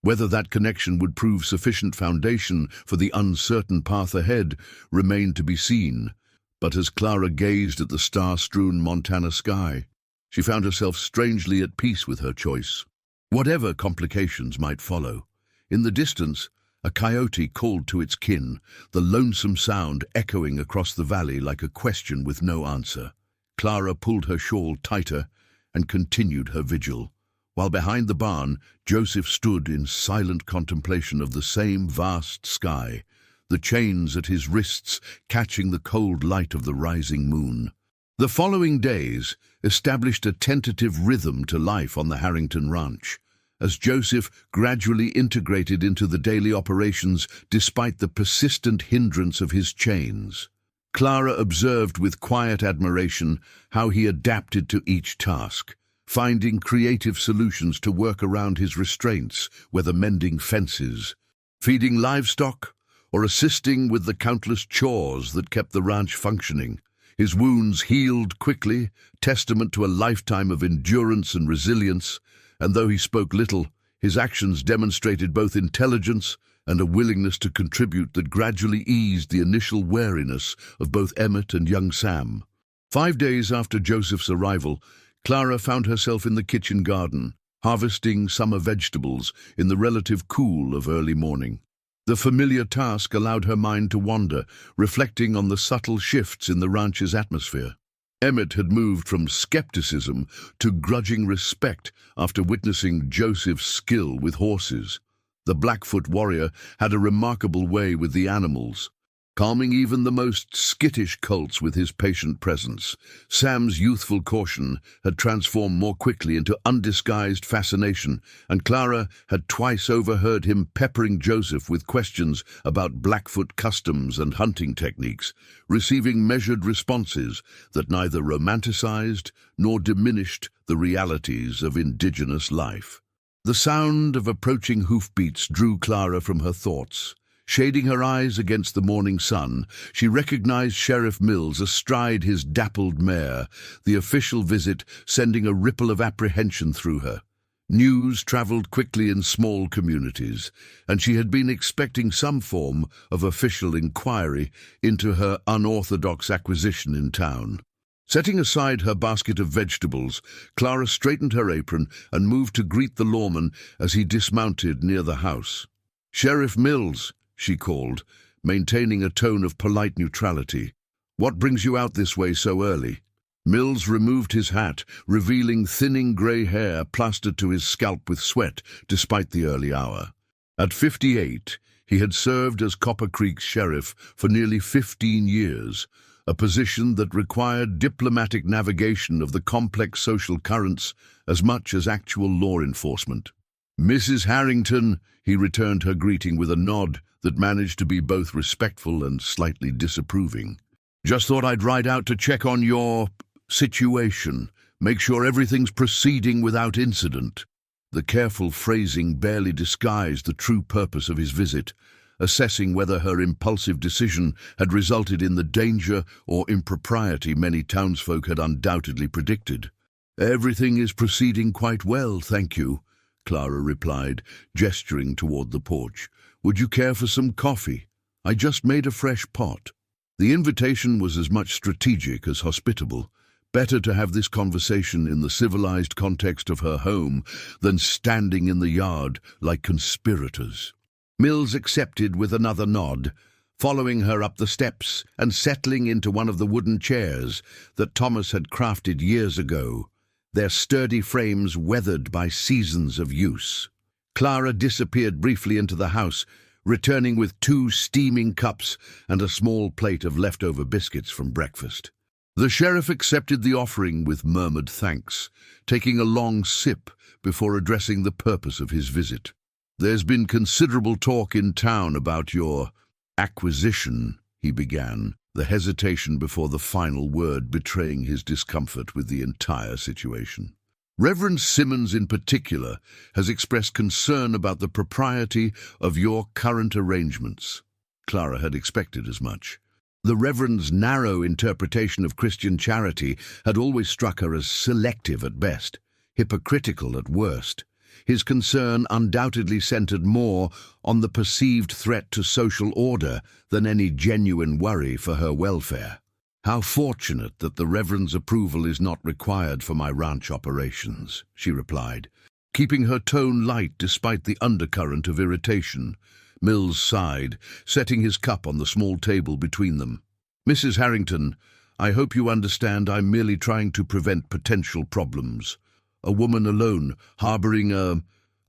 Whether that connection would prove sufficient foundation for the uncertain path ahead remained to be seen. But as Clara gazed at the star-strewn Montana sky, she found herself strangely at peace with her choice. Whatever complications might follow, in the distance, a coyote called to its kin, the lonesome sound echoing across the valley like a question with no answer. Clara pulled her shawl tighter and continued her vigil, while behind the barn, Joseph stood in silent contemplation of the same vast sky, the chains at his wrists catching the cold light of the rising moon. The following days established a tentative rhythm to life on the Harrington ranch, as Joseph gradually integrated into the daily operations despite the persistent hindrance of his chains. Clara observed with quiet admiration how he adapted to each task, finding creative solutions to work around his restraints, whether mending fences, feeding livestock, or assisting with the countless chores that kept the ranch functioning. His wounds healed quickly, testament to a lifetime of endurance and resilience, and though he spoke little, his actions demonstrated both intelligence and a willingness to contribute that gradually eased the initial wariness of both Emmett and young Sam. 5 days after Joseph's arrival, Clara found herself in the kitchen garden, harvesting summer vegetables in the relative cool of early morning. The familiar task allowed her mind to wander, reflecting on the subtle shifts in the ranch's atmosphere. Emmett had moved from skepticism to grudging respect after witnessing Joseph's skill with horses. The Blackfoot warrior had a remarkable way with the animals, calming even the most skittish colts with his patient presence. Sam's youthful caution had transformed more quickly into undisguised fascination, and Clara had twice overheard him peppering Joseph with questions about Blackfoot customs and hunting techniques, receiving measured responses that neither romanticized nor diminished the realities of indigenous life. The sound of approaching hoofbeats drew Clara from her thoughts. Shading her eyes against the morning sun, she recognized Sheriff Mills astride his dappled mare, the official visit sending a ripple of apprehension through her. News traveled quickly in small communities, and she had been expecting some form of official inquiry into her unorthodox acquisition in town. Setting aside her basket of vegetables, Clara straightened her apron and moved to greet the lawman as he dismounted near the house. "Sheriff Mills," she called, maintaining a tone of polite neutrality. "What brings you out this way so early?" Mills removed his hat, revealing thinning grey hair plastered to his scalp with sweat despite the early hour. At 58, he had served as Copper Creek's sheriff for nearly 15 years, a position that required diplomatic navigation of the complex social currents as much as actual law enforcement. "Mrs. Harrington," he returned her greeting with a nod that managed to be both respectful and slightly disapproving. "Just thought I'd ride out to check on your situation, make sure everything's proceeding without incident." The careful phrasing barely disguised the true purpose of his visit, assessing whether her impulsive decision had resulted in the danger or impropriety many townsfolk had undoubtedly predicted. "Everything is proceeding quite well, thank you," Clara replied, gesturing toward the porch. "Would you care for some coffee? I just made a fresh pot." The invitation was as much strategic as hospitable. Better to have this conversation in the civilized context of her home than standing in the yard like conspirators. Mills accepted with another nod, following her up the steps and settling into one of the wooden chairs that Thomas had crafted years ago, their sturdy frames weathered by seasons of use. Clara disappeared briefly into the house, returning with 2 steaming cups and a small plate of leftover biscuits from breakfast. The sheriff accepted the offering with murmured thanks, taking a long sip before addressing the purpose of his visit. "There's been considerable talk in town about your acquisition," he began, the hesitation before the final word betraying his discomfort with the entire situation. "Reverend Simmons in particular has expressed concern about the propriety of your current arrangements." Clara had expected as much. The Reverend's narrow interpretation of Christian charity had always struck her as selective at best, hypocritical at worst. his concern undoubtedly centered more on the perceived threat to social order than any genuine worry for her welfare. "How fortunate that the Reverend's approval is not required for my ranch operations," she replied, keeping her tone light despite the undercurrent of irritation. Mills sighed, setting his cup on the small table between them. "Mrs. Harrington, I hope you understand I'm merely trying to prevent potential problems. A woman alone, harboring a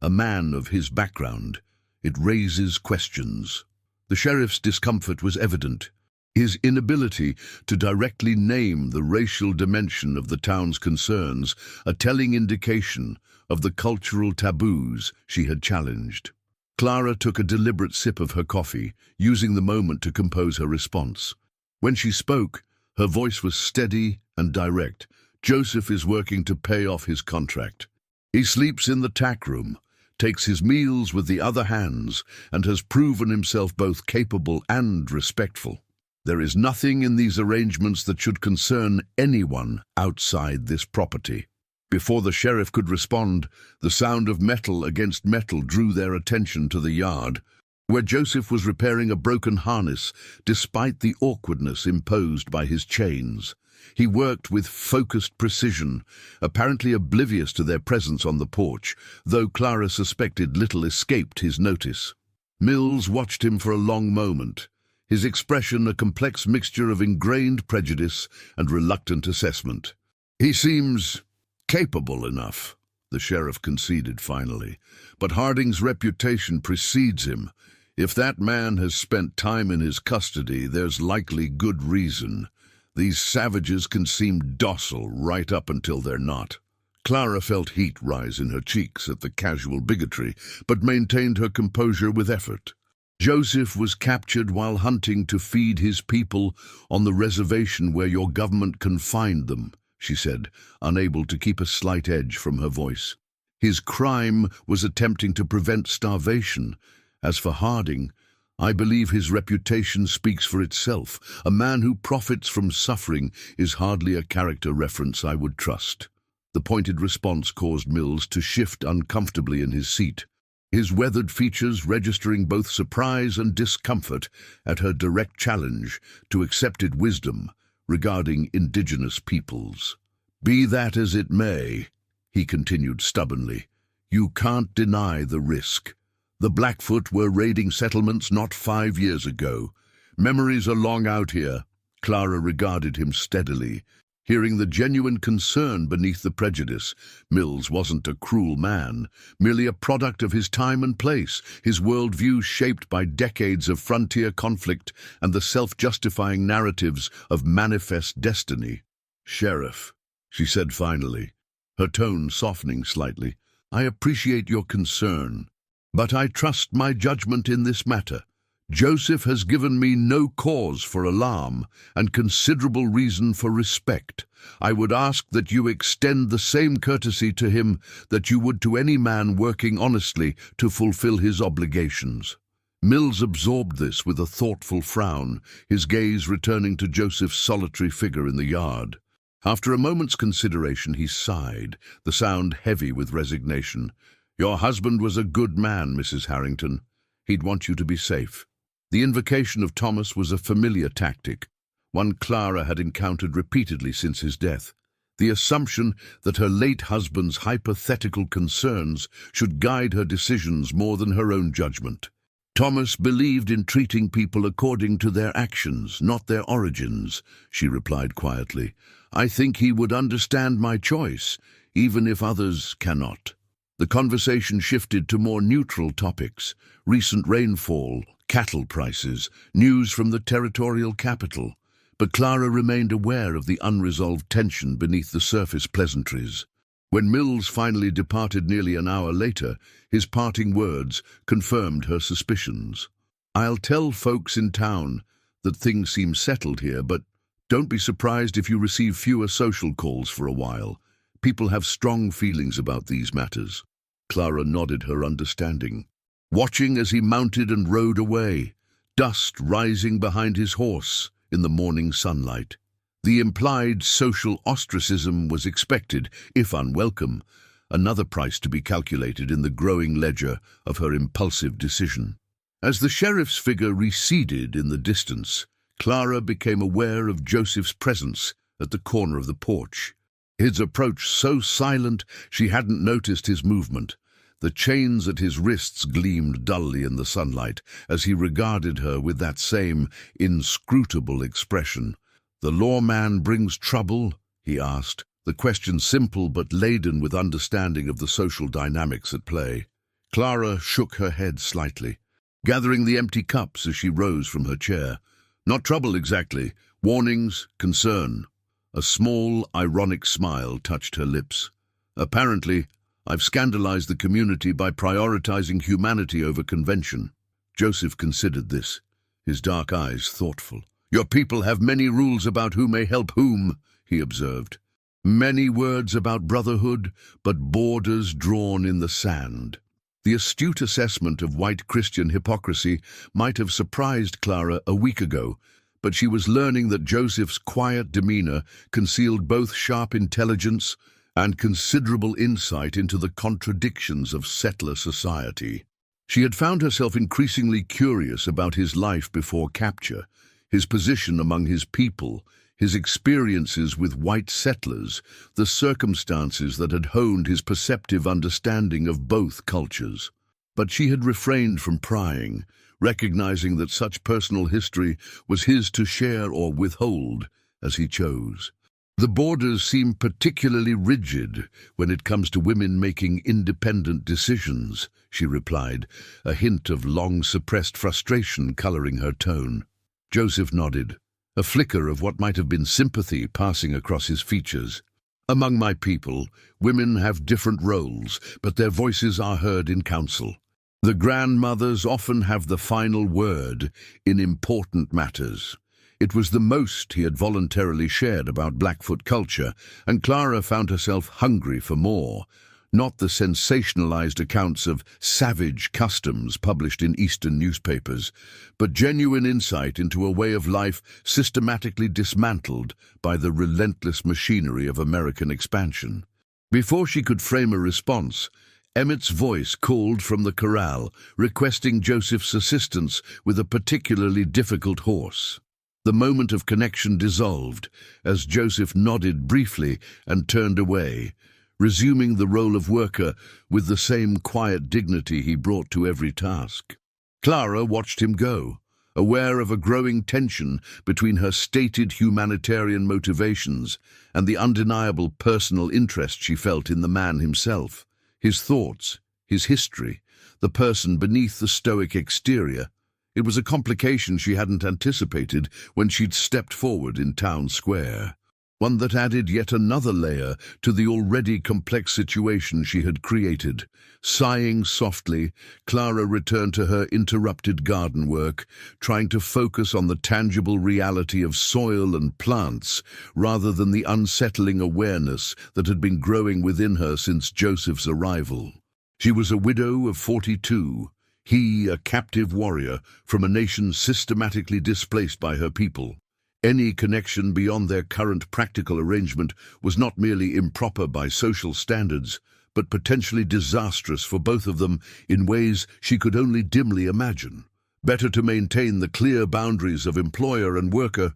man of his background. It raises questions." The sheriff's discomfort was evident. His inability to directly name the racial dimension of the town's concerns, a telling indication of the cultural taboos she had challenged. Clara took a deliberate sip of her coffee, using the moment to compose her response. When she spoke, her voice was steady and direct. "Joseph is working to pay off his contract. He sleeps in the tack room, takes his meals with the other hands, and has proven himself both capable and respectful. There is nothing in these arrangements that should concern anyone outside this property." Before the sheriff could respond, the sound of metal against metal drew their attention to the yard, where Joseph was repairing a broken harness despite the awkwardness imposed by his chains. He worked with focused precision, apparently oblivious to their presence on the porch, though Clara suspected little escaped his notice. Mills watched him for a long moment, his expression a complex mixture of ingrained prejudice and reluctant assessment. "He seems capable enough," the sheriff conceded finally, "but Harding's reputation precedes him. If that man has spent time in his custody, there's likely good reason. These savages can seem docile right up until they're not." Clara felt heat rise in her cheeks at the casual bigotry, but maintained her composure with effort. "Joseph was captured while hunting to feed his people on the reservation where your government confined them," she said, unable to keep a slight edge from her voice. "His crime was attempting to prevent starvation. As for Harding, I believe his reputation speaks for itself. A man who profits from suffering is hardly a character reference I would trust." The pointed response caused Mills to shift uncomfortably in his seat, his weathered features registering both surprise and discomfort at her direct challenge to accepted wisdom regarding indigenous peoples. "Be that as it may," he continued stubbornly, "you can't deny the risk. The Blackfoot were raiding settlements not 5 years ago. Memories are long out here." Clara regarded him steadily, hearing the genuine concern beneath the prejudice. Mills wasn't a cruel man, merely a product of his time and place, his worldview shaped by decades of frontier conflict and the self-justifying narratives of manifest destiny. "Sheriff," she said finally, her tone softening slightly, "I appreciate your concern, but I trust my judgment in this matter. Joseph has given me no cause for alarm and considerable reason for respect. I would ask that you extend the same courtesy to him that you would to any man working honestly to fulfill his obligations." Mills absorbed this with a thoughtful frown, his gaze returning to Joseph's solitary figure in the yard. After a moment's consideration, he sighed, the sound heavy with resignation. "Your husband was a good man, Mrs. Harrington. He'd want you to be safe." The invocation of Thomas was a familiar tactic, one Clara had encountered repeatedly since his death. The assumption that her late husband's hypothetical concerns should guide her decisions more than her own judgment. "Thomas believed in treating people according to their actions, not their origins," she replied quietly. "I think he would understand my choice, even if others cannot." The conversation shifted to more neutral topics: recent rainfall, cattle prices, news from the territorial capital. But Clara remained aware of the unresolved tension beneath the surface pleasantries. When Mills finally departed nearly an hour later, his parting words confirmed her suspicions. "I'll tell folks in town that things seem settled here, but don't be surprised if you receive fewer social calls for a while. People have strong feelings about these matters." Clara nodded her understanding, watching as he mounted and rode away, dust rising behind his horse in the morning sunlight. The implied social ostracism was expected, if unwelcome, another price to be calculated in the growing ledger of her impulsive decision. As the sheriff's figure receded in the distance, Clara became aware of Joseph's presence at the corner of the porch. His approach so silent she hadn't noticed his movement. The chains at his wrists gleamed dully in the sunlight as he regarded her with that same inscrutable expression. "The lawman brings trouble?" he asked, the question simple but laden with understanding of the social dynamics at play. Clara shook her head slightly, gathering the empty cups as she rose from her chair. "Not trouble exactly. Warnings, concern." A small, ironic smile touched her lips. "Apparently, I've scandalized the community by prioritizing humanity over convention." Joseph considered this, his dark eyes thoughtful. "Your people have many rules about who may help whom," he observed. "Many words about brotherhood, but borders drawn in the sand." The astute assessment of white Christian hypocrisy might have surprised Clara a week ago, but she was learning that Joseph's quiet demeanor concealed both sharp intelligence and considerable insight into the contradictions of settler society. She had found herself increasingly curious about his life before capture, his position among his people, his experiences with white settlers, the circumstances that had honed his perceptive understanding of both cultures. But she had refrained from prying, recognizing that such personal history was his to share or withhold as he chose. "The borders seem particularly rigid when it comes to women making independent decisions," she replied, a hint of long-suppressed frustration coloring her tone. Joseph nodded, a flicker of what might have been sympathy passing across his features. "Among my people, women have different roles, but their voices are heard in council. The grandmothers often have the final word in important matters." It was the most he had voluntarily shared about Blackfoot culture, and Clara found herself hungry for more, not the sensationalized accounts of savage customs published in Eastern newspapers, but genuine insight into a way of life systematically dismantled by the relentless machinery of American expansion. Before she could frame a response, Emmett's voice called from the corral, requesting Joseph's assistance with a particularly difficult horse. The moment of connection dissolved as Joseph nodded briefly and turned away, resuming the role of worker with the same quiet dignity he brought to every task. Clara watched him go, aware of a growing tension between her stated humanitarian motivations and the undeniable personal interest she felt in the man himself, his thoughts, his history, the person beneath the stoic exterior. It was a complication she hadn't anticipated when she'd stepped forward in town square, one that added yet another layer to the already complex situation she had created. Sighing softly, Clara returned to her interrupted garden work, trying to focus on the tangible reality of soil and plants rather than the unsettling awareness that had been growing within her since Joseph's arrival. She was a widow of 42, he a captive warrior from a nation systematically displaced by her people. Any connection beyond their current practical arrangement was not merely improper by social standards, but potentially disastrous for both of them in ways she could only dimly imagine. Better to maintain the clear boundaries of employer and worker,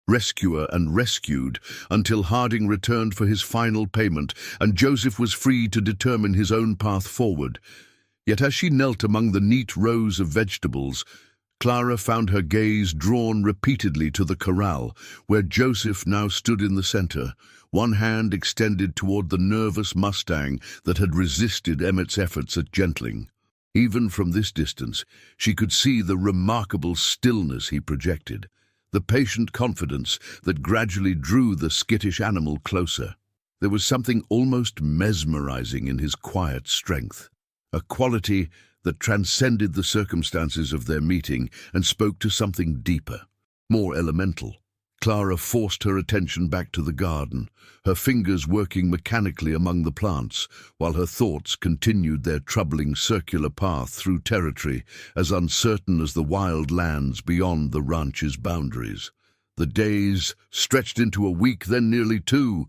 rescuer and rescued, until Harding returned for his final payment and Joseph was free to determine his own path forward. Yet as she knelt among the neat rows of vegetables, Clara found her gaze drawn repeatedly to the corral, where Joseph now stood in the center, one hand extended toward the nervous Mustang that had resisted Emmett's efforts at gentling. Even from this distance, she could see the remarkable stillness he projected, the patient confidence that gradually drew the skittish animal closer. There was something almost mesmerizing in his quiet strength, a quality that transcended the circumstances of their meeting and spoke to something deeper, more elemental. Clara forced her attention back to the garden, her fingers working mechanically among the plants, while her thoughts continued their troubling circular path through territory as uncertain as the wild lands beyond the ranch's boundaries. The days stretched into a week, then nearly two,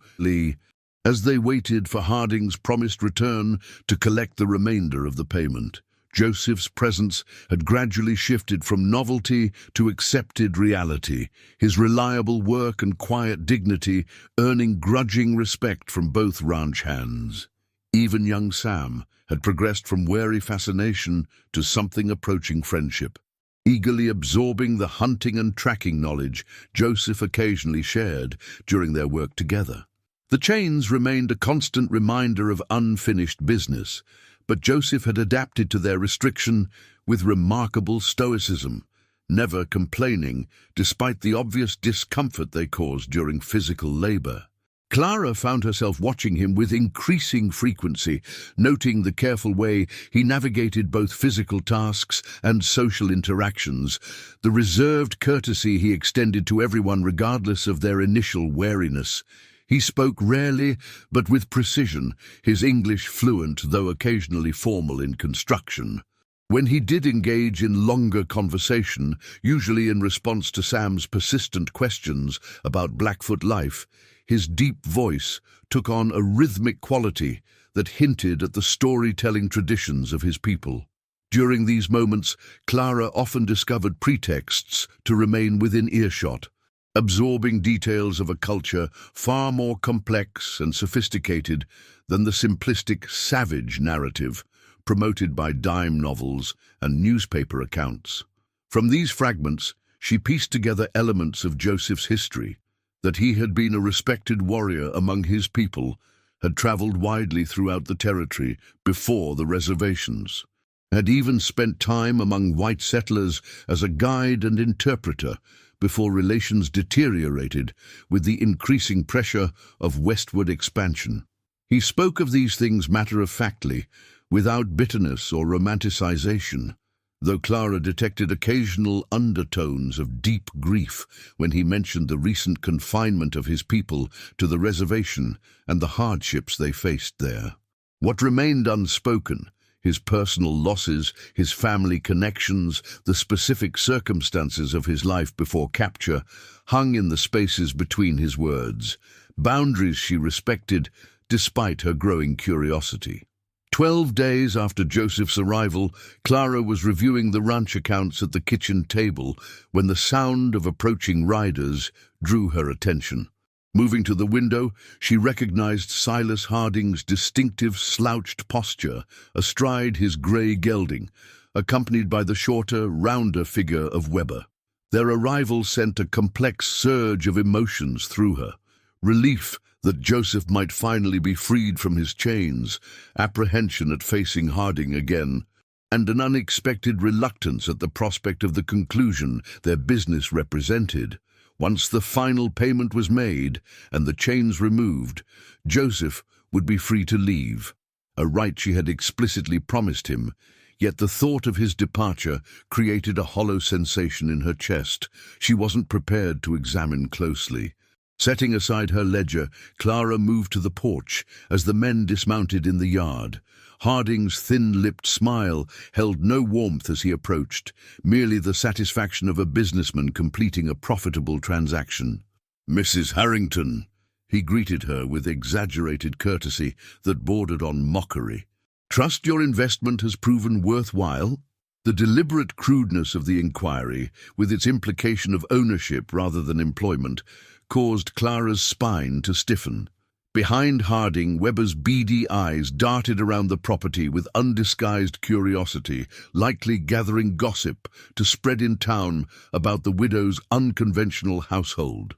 As they waited for Harding's promised return to collect the remainder of the payment, Joseph's presence had gradually shifted from novelty to accepted reality, his reliable work and quiet dignity earning grudging respect from both ranch hands. Even young Sam had progressed from wary fascination to something approaching friendship. Eagerly absorbing the hunting and tracking knowledge Joseph occasionally shared during their work together. The chains remained a constant reminder of unfinished business, but Joseph had adapted to their restriction with remarkable stoicism, never complaining despite the obvious discomfort they caused during physical labor. Clara found herself watching him with increasing frequency, noting the careful way he navigated both physical tasks and social interactions, the reserved courtesy he extended to everyone regardless of their initial wariness. He spoke rarely, but with precision, his English fluent though occasionally formal in construction. When he did engage in longer conversation, usually in response to Sam's persistent questions about Blackfoot life, his deep voice took on a rhythmic quality that hinted at the storytelling traditions of his people. During these moments, Clara often discovered pretexts to remain within earshot, absorbing details of a culture far more complex and sophisticated than the simplistic savage narrative promoted by dime novels and newspaper accounts. From these fragments, she pieced together elements of Joseph's history, that he had been a respected warrior among his people, had traveled widely throughout the territory before the reservations, had even spent time among white settlers as a guide and interpreter before relations deteriorated with the increasing pressure of westward expansion. He spoke of these things matter-of-factly, without bitterness or romanticization, though Clara detected occasional undertones of deep grief when he mentioned the recent confinement of his people to the reservation and the hardships they faced there. What remained unspoken, his personal losses, his family connections, the specific circumstances of his life before capture, hung in the spaces between his words, boundaries she respected despite her growing curiosity. 12 days after Joseph's arrival, Clara was reviewing the ranch accounts at the kitchen table when the sound of approaching riders drew her attention. Moving to the window, she recognized Silas Harding's distinctive slouched posture astride his grey gelding, accompanied by the shorter, rounder figure of Weber. Their arrival sent a complex surge of emotions through her. Relief that Joseph might finally be freed from his chains, apprehension at facing Harding again, and an unexpected reluctance at the prospect of the conclusion their business represented. Once the final payment was made and the chains removed, Joseph would be free to leave, a right she had explicitly promised him, yet the thought of his departure created a hollow sensation in her chest she wasn't prepared to examine closely. Setting aside her ledger, Clara moved to the porch as the men dismounted in the yard. Harding's thin-lipped smile held no warmth as he approached, merely the satisfaction of a businessman completing a profitable transaction. "Mrs. Harrington," he greeted her with exaggerated courtesy that bordered on mockery. "Trust your investment has proven worthwhile?" The deliberate crudeness of the inquiry, with its implication of ownership rather than employment, caused Clara's spine to stiffen. Behind Harding, Weber's beady eyes darted around the property with undisguised curiosity, likely gathering gossip to spread in town about the widow's unconventional household.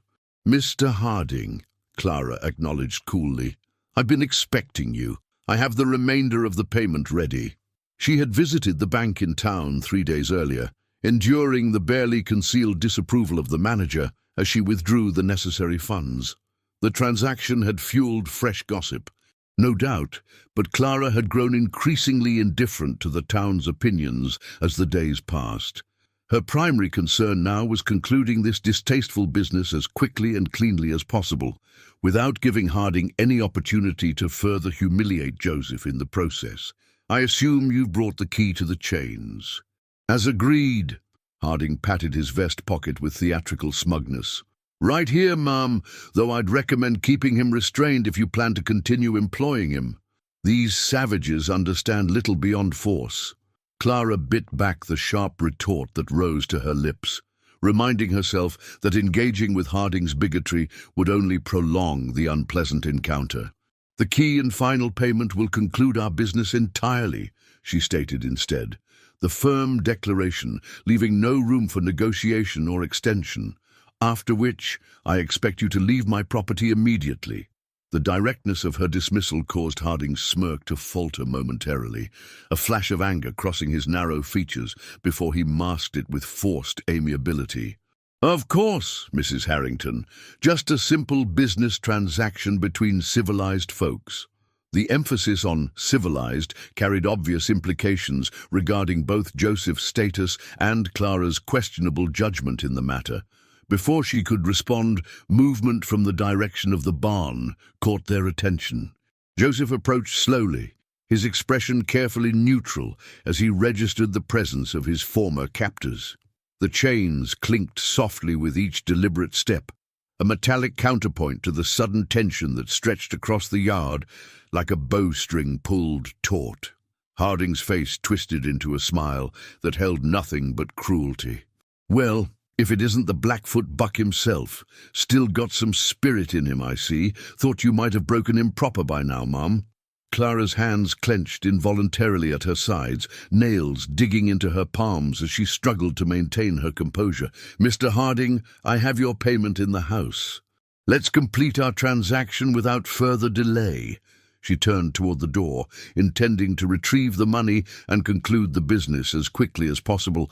"Mr. Harding," Clara acknowledged coolly, "I've been expecting you. I have the remainder of the payment ready." She had visited the bank in town 3 days earlier, enduring the barely concealed disapproval of the manager as she withdrew the necessary funds. The transaction had fueled fresh gossip, no doubt, but Clara had grown increasingly indifferent to the town's opinions as the days passed. Her primary concern now was concluding this distasteful business as quickly and cleanly as possible, without giving Harding any opportunity to further humiliate Joseph in the process. "I assume you've brought the key to the chains." "As agreed." Harding patted his vest pocket with theatrical smugness. Right here, ma'am, though I'd recommend keeping him restrained if you plan to continue employing him. These savages understand little beyond force. Clara bit back the sharp retort that rose to her lips, reminding herself that engaging with Harding's bigotry would only prolong the unpleasant encounter. The key and final payment will conclude our business entirely, she stated instead, the firm declaration leaving no room for negotiation or extension, after which I expect you to leave my property immediately. The directness of her dismissal caused Harding's smirk to falter momentarily, a flash of anger crossing his narrow features before he masked it with forced amiability. Of course, Mrs. Harrington, just a simple business transaction between civilized folks. The emphasis on civilized carried obvious implications regarding both Joseph's status and Clara's questionable judgment in the matter. Before she could respond, movement from the direction of the barn caught their attention. Joseph approached slowly, his expression carefully neutral as he registered the presence of his former captors. The chains clinked softly with each deliberate step, a metallic counterpoint to the sudden tension that stretched across the yard like a bowstring pulled taut. Harding's face twisted into a smile that held nothing but cruelty. Well, if it isn't the Blackfoot buck himself. Still got some spirit in him, I see. Thought you might have broken him proper by now, Mum. Clara's hands clenched involuntarily at her sides, nails digging into her palms as she struggled to maintain her composure. Mr. Harding, I have your payment in the house. Let's complete our transaction without further delay. She turned toward the door, intending to retrieve the money and conclude the business as quickly as possible,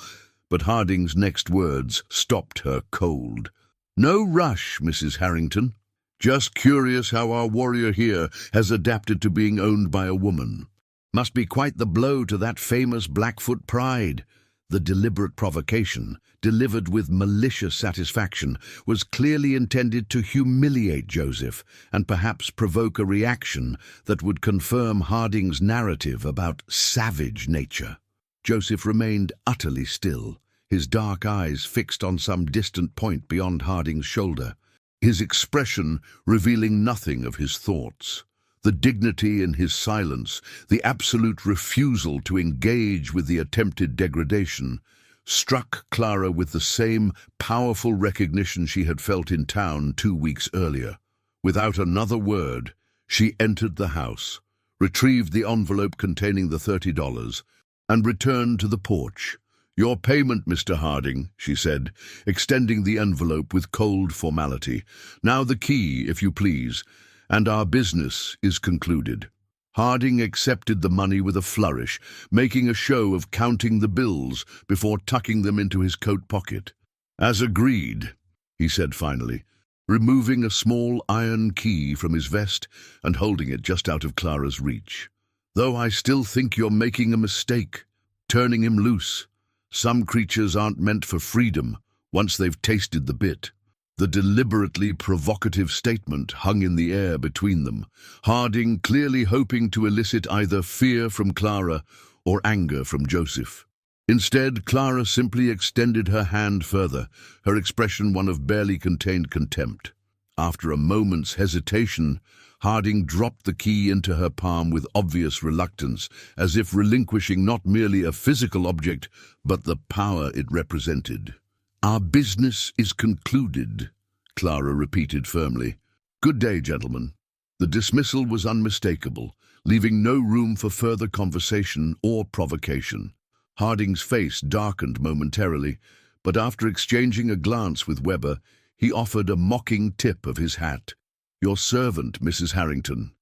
but Harding's next words stopped her cold. No rush, Mrs. Harrington. Just curious how our warrior here has adapted to being owned by a woman. Must be quite the blow to that famous Blackfoot pride. The deliberate provocation, delivered with malicious satisfaction, was clearly intended to humiliate Joseph and perhaps provoke a reaction that would confirm Harding's narrative about savage nature. Joseph remained utterly still, his dark eyes fixed on some distant point beyond Harding's shoulder, his expression revealing nothing of his thoughts. The dignity in his silence, the absolute refusal to engage with the attempted degradation, struck Clara with the same powerful recognition she had felt in town 2 weeks earlier. Without another word, she entered the house, retrieved the envelope containing the $30, and returned to the porch. Your payment, Mr. Harding, she said, extending the envelope with cold formality. Now the key, if you please, and our business is concluded. Harding accepted the money with a flourish, making a show of counting the bills before tucking them into his coat pocket. As agreed, he said finally, removing a small iron key from his vest and holding it just out of Clara's reach. Though I still think you're making a mistake, turning him loose. Some creatures aren't meant for freedom once they've tasted the bit. The deliberately provocative statement hung in the air between them, Harding clearly hoping to elicit either fear from Clara or anger from Joseph. Instead, Clara simply extended her hand further, her expression one of barely contained contempt. After a moment's hesitation, Harding dropped the key into her palm with obvious reluctance, as if relinquishing not merely a physical object, but the power it represented. Our business is concluded, Clara repeated firmly. Good day, gentlemen. The dismissal was unmistakable, leaving no room for further conversation or provocation. Harding's face darkened momentarily, but after exchanging a glance with Weber, he offered a mocking tip of his hat. Your servant, Mrs. Harrington.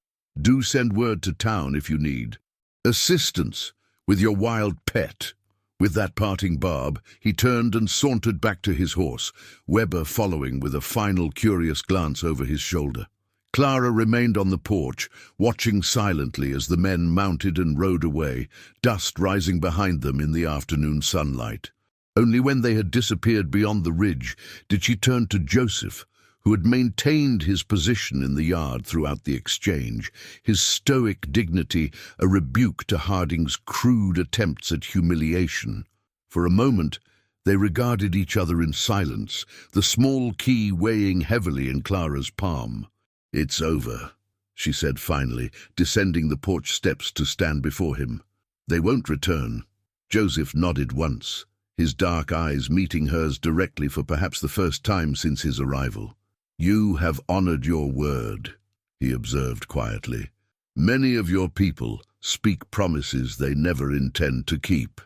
Do send word to town if you need assistance with your wild pet. With that parting barb, he turned and sauntered back to his horse, Weber following with a final curious glance over his shoulder. Clara remained on the porch, watching silently as the men mounted and rode away, dust rising behind them in the afternoon sunlight. Only when they had disappeared beyond the ridge did she turn to Joseph, who had maintained his position in the yard throughout the exchange, his stoic dignity a rebuke to Harding's crude attempts at humiliation. For a moment, They regarded each other in silence, the small key weighing heavily in Clara's palm. "It's over," she said finally, descending the porch steps to stand before him. "They won't return." Joseph nodded once, his dark eyes meeting hers directly for perhaps the first time since his arrival. "You have honored your word," he observed quietly. "Many of your people speak promises they never intend to keep."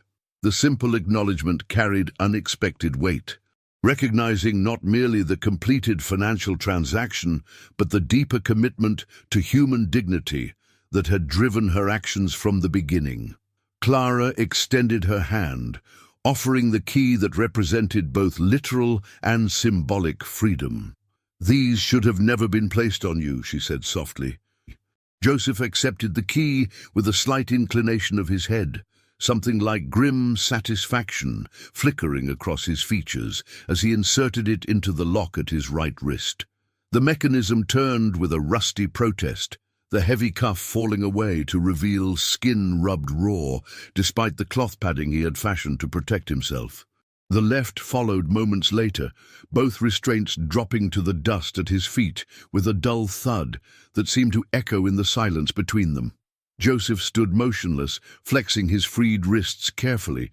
The simple acknowledgement carried unexpected weight, recognizing not merely the completed financial transaction, but the deeper commitment to human dignity that had driven her actions from the beginning. Clara extended her hand, offering the key that represented both literal and symbolic freedom. "These should have never been placed on you," she said softly. Joseph accepted the key with a slight inclination of his head, something like grim satisfaction flickering across his features as he inserted it into the lock at his right wrist. The mechanism turned with a rusty protest, the heavy cuff falling away to reveal skin rubbed raw, despite the cloth padding he had fashioned to protect himself. The left followed moments later, both restraints dropping to the dust at his feet with a dull thud that seemed to echo in the silence between them. Joseph stood motionless, flexing his freed wrists carefully,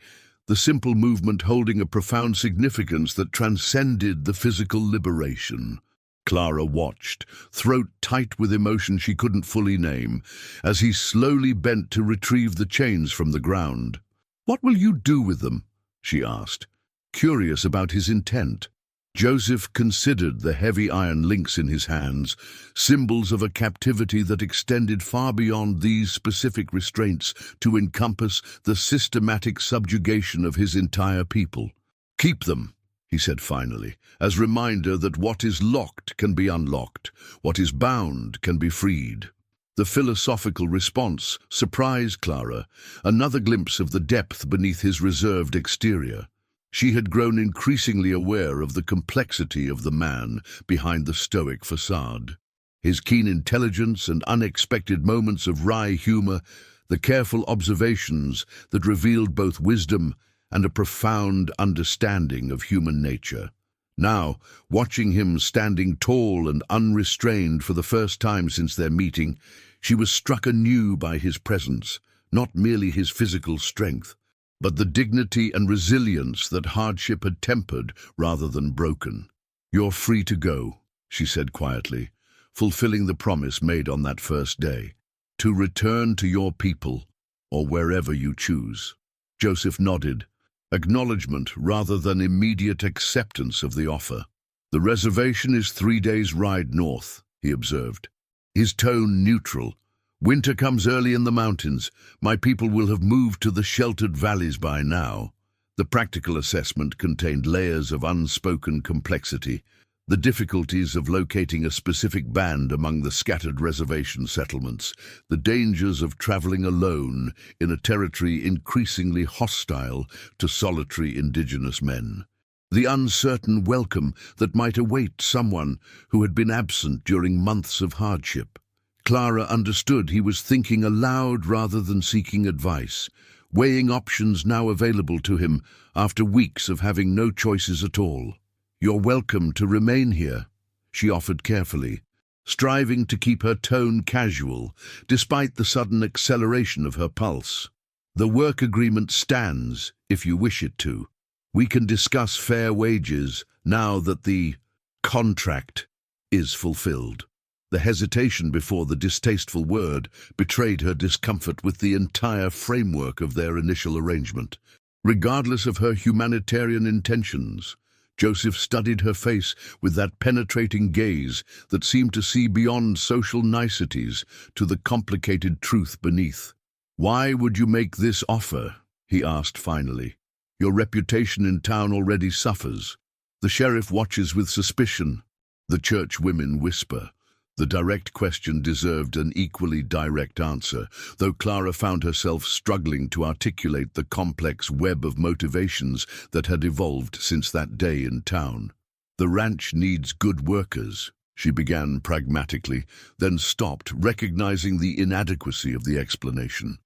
the simple movement holding a profound significance that transcended the physical liberation. Clara watched, throat tight with emotion she couldn't fully name, as he slowly bent to retrieve the chains from the ground. "What will you do with them?" she asked, curious about his intent. Joseph considered the heavy iron links in his hands, symbols of a captivity that extended far beyond these specific restraints to encompass the systematic subjugation of his entire people. "Keep them," he said finally, as reminder that what is locked can be unlocked, what is bound can be freed. The philosophical response surprised Clara, another glimpse of the depth beneath his reserved exterior. She had grown increasingly aware of the complexity of the man behind the stoic facade. His keen intelligence and unexpected moments of wry humor, the careful observations that revealed both wisdom and a profound understanding of human nature. Now, watching him standing tall and unrestrained for the first time since their meeting, she was struck anew by his presence, not merely his physical strength, but the dignity and resilience that hardship had tempered rather than broken. "You're free to go," she said quietly, fulfilling the promise made on that first day, "to return to your people, or wherever you choose." Joseph nodded, acknowledgement rather than immediate acceptance of the offer. "The reservation is 3 days' ride north," he observed, his tone neutral. "Winter comes early in the mountains. My people will have moved to the sheltered valleys by now." The practical assessment contained layers of unspoken complexity, the difficulties of locating a specific band among the scattered reservation settlements, the dangers of traveling alone in a territory increasingly hostile to solitary indigenous men, the uncertain welcome that might await someone who had been absent during months of hardship. Clara understood he was thinking aloud rather than seeking advice, weighing options now available to him after weeks of having no choices at all. "You're welcome to remain here," she offered carefully, striving to keep her tone casual, despite the sudden acceleration of her pulse. "The work agreement stands, if you wish it to. We can discuss fair wages now that the contract is fulfilled." The hesitation before the distasteful word betrayed her discomfort with the entire framework of their initial arrangement. Regardless of her humanitarian intentions, Joseph studied her face with that penetrating gaze that seemed to see beyond social niceties to the complicated truth beneath. "Why would you make this offer?" he asked finally. "Your reputation in town already suffers. The sheriff watches with suspicion." The church women whisper. The direct question deserved an equally direct answer, though Clara found herself struggling to articulate the complex web of motivations that had evolved since that day in town. "The ranch needs good workers," she began pragmatically, then stopped, recognizing the inadequacy of the explanation.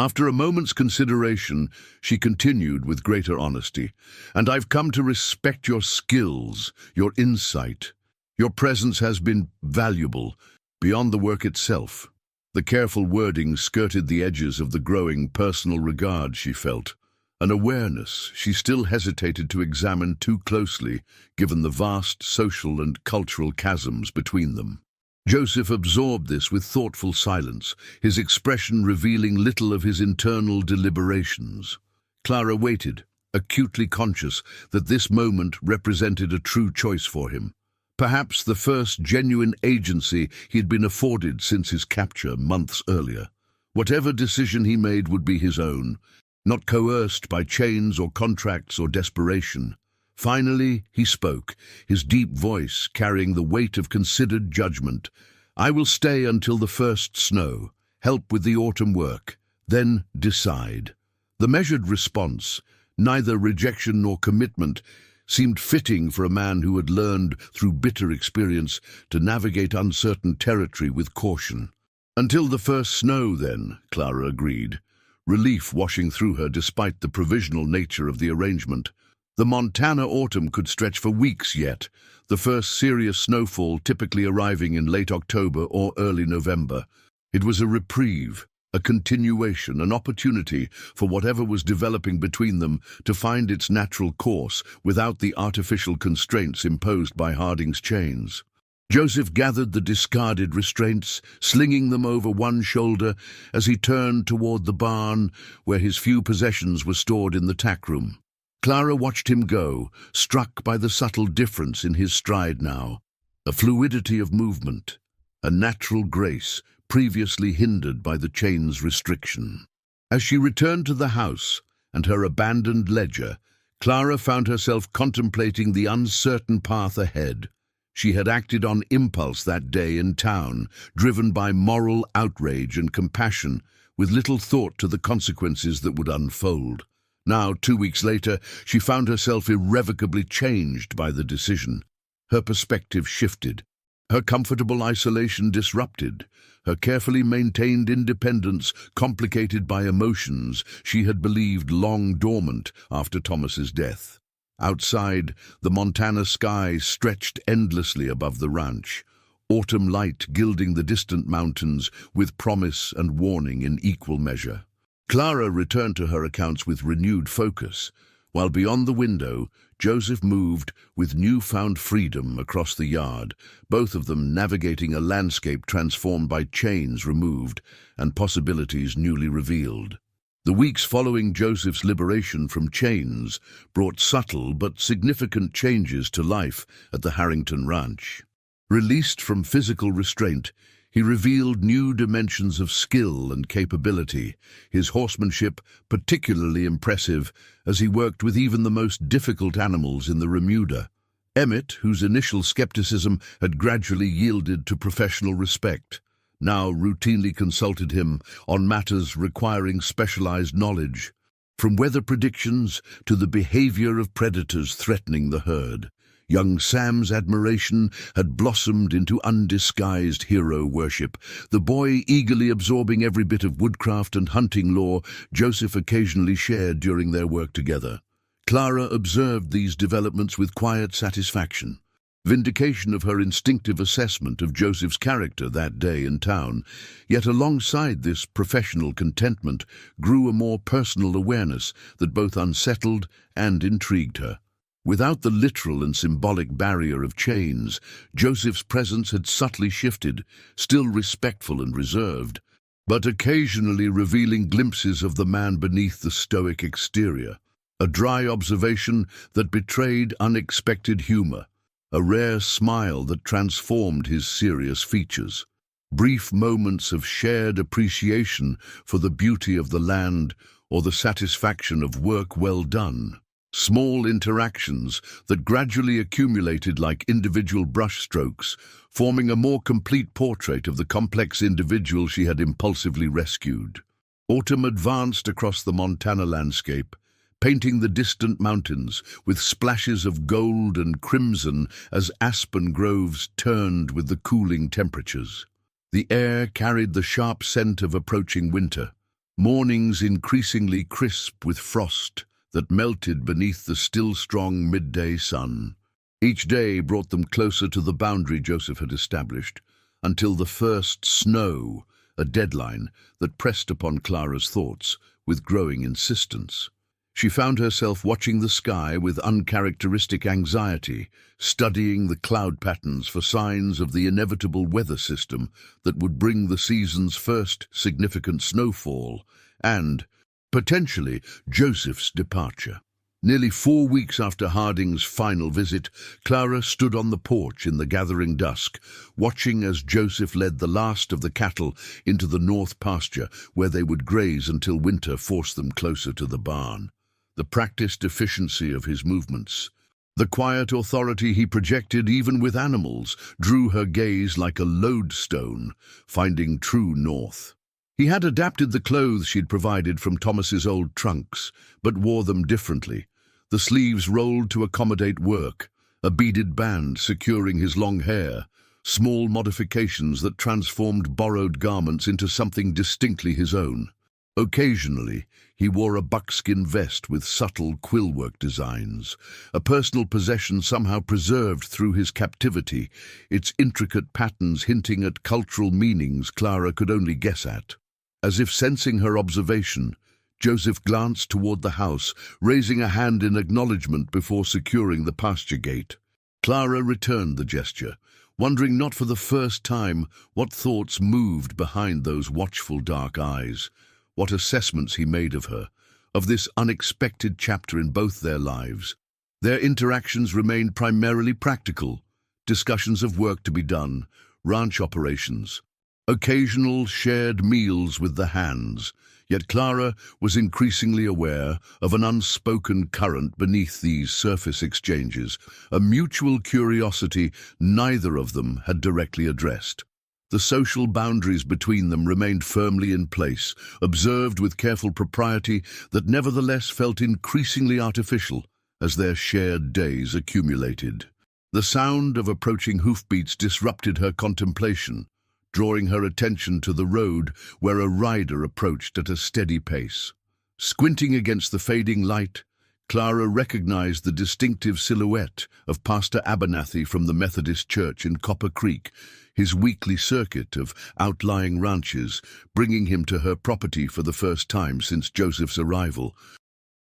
After a moment's consideration, she continued with greater honesty, "And I've come to respect your skills, your insight. Your presence has been valuable, beyond the work itself." The careful wording skirted the edges of the growing personal regard she felt, an awareness she still hesitated to examine too closely, given the vast social and cultural chasms between them. Joseph absorbed this with thoughtful silence, his expression revealing little of his internal deliberations. Clara waited, acutely conscious that this moment represented a true choice for him. Perhaps the first genuine agency he had been afforded since his capture months earlier. Whatever decision he made would be his own, not coerced by chains or contracts or desperation. Finally, he spoke, his deep voice carrying the weight of considered judgment. "I will stay until the first snow, help with the autumn work, then decide." The measured response, neither rejection nor commitment, seemed fitting for a man who had learned through bitter experience to navigate uncertain territory with caution. "Until the first snow, then," Clara agreed, relief washing through her despite the provisional nature of the arrangement. The Montana autumn could stretch for weeks yet, the first serious snowfall typically arriving in late October or early November. It was a reprieve, a continuation, an opportunity for whatever was developing between them to find its natural course without the artificial constraints imposed by Harding's chains. Joseph gathered the discarded restraints, slinging them over one shoulder as he turned toward the barn where his few possessions were stored in the tack room. Clara watched him go, struck by the subtle difference in his stride now, a fluidity of movement, a natural grace previously hindered by the chain's restriction. As she returned to the house and her abandoned ledger, Clara found herself contemplating the uncertain path ahead. She had acted on impulse that day in town, driven by moral outrage and compassion, with little thought to the consequences that would unfold. Now, 2 weeks later, she found herself irrevocably changed by the decision. Her perspective shifted, her comfortable isolation disrupted, her carefully maintained independence complicated by emotions she had believed long dormant after Thomas's death. Outside, the Montana sky stretched endlessly above the ranch, autumn light gilding the distant mountains with promise and warning in equal measure. Clara returned to her accounts with renewed focus, while beyond the window, Joseph moved with newfound freedom across the yard, both of them navigating a landscape transformed by chains removed and possibilities newly revealed. The weeks following Joseph's liberation from chains brought subtle but significant changes to life at the Harrington Ranch. Released from physical restraint, he revealed new dimensions of skill and capability, his horsemanship particularly impressive as he worked with even the most difficult animals in the remuda. Emmett, whose initial skepticism had gradually yielded to professional respect, now routinely consulted him on matters requiring specialized knowledge, from weather predictions to the behavior of predators threatening the herd. Young Sam's admiration had blossomed into undisguised hero worship, the boy eagerly absorbing every bit of woodcraft and hunting lore Joseph occasionally shared during their work together. Clara observed these developments with quiet satisfaction, vindication of her instinctive assessment of Joseph's character that day in town. Yet alongside this professional contentment grew a more personal awareness that both unsettled and intrigued her. Without the literal and symbolic barrier of chains, Joseph's presence had subtly shifted, still respectful and reserved, but occasionally revealing glimpses of the man beneath the stoic exterior, a dry observation that betrayed unexpected humor, a rare smile that transformed his serious features, brief moments of shared appreciation for the beauty of the land or the satisfaction of work well done. Small interactions that gradually accumulated like individual brushstrokes, forming a more complete portrait of the complex individual she had impulsively rescued. Autumn advanced across the Montana landscape, painting the distant mountains with splashes of gold and crimson as aspen groves turned with the cooling temperatures. The air carried the sharp scent of approaching winter. mornings increasingly crisp with frost that melted beneath the still strong midday sun. Each day brought them closer to the boundary Joseph had established, until the first snow, a deadline that pressed upon Clara's thoughts with growing insistence. She found herself watching the sky with uncharacteristic anxiety, studying the cloud patterns for signs of the inevitable weather system that would bring the season's first significant snowfall and, potentially, Joseph's departure. Nearly 4 weeks after Harding's final visit, Clara stood on the porch in the gathering dusk, watching as Joseph led the last of the cattle into the north pasture, where they would graze until winter forced them closer to the barn. The practiced efficiency of his movements, the quiet authority he projected even with animals, drew her gaze like a lodestone, finding true north. He had adapted the clothes she'd provided from Thomas's old trunks, but wore them differently. The sleeves rolled to accommodate work, a beaded band securing his long hair, small modifications that transformed borrowed garments into something distinctly his own. Occasionally, he wore a buckskin vest with subtle quillwork designs, a personal possession somehow preserved through his captivity, its intricate patterns hinting at cultural meanings Clara could only guess at. As if sensing her observation, Joseph glanced toward the house, raising a hand in acknowledgement before securing the pasture gate. Clara returned the gesture, wondering not for the first time what thoughts moved behind those watchful dark eyes, what assessments he made of her, of this unexpected chapter in both their lives. Their interactions remained primarily practical, discussions of work to be done, ranch operations, occasional shared meals with the hands, yet Clara was increasingly aware of an unspoken current beneath these surface exchanges, a mutual curiosity neither of them had directly addressed. The social boundaries between them remained firmly in place, observed with careful propriety that nevertheless felt increasingly artificial as their shared days accumulated. The sound of approaching hoofbeats disrupted her contemplation, drawing her attention to the road where a rider approached at a steady pace. Squinting against the fading light, Clara recognized the distinctive silhouette of Pastor Abernathy from the Methodist Church in Copper Creek, his weekly circuit of outlying ranches, bringing him to her property for the first time since Joseph's arrival.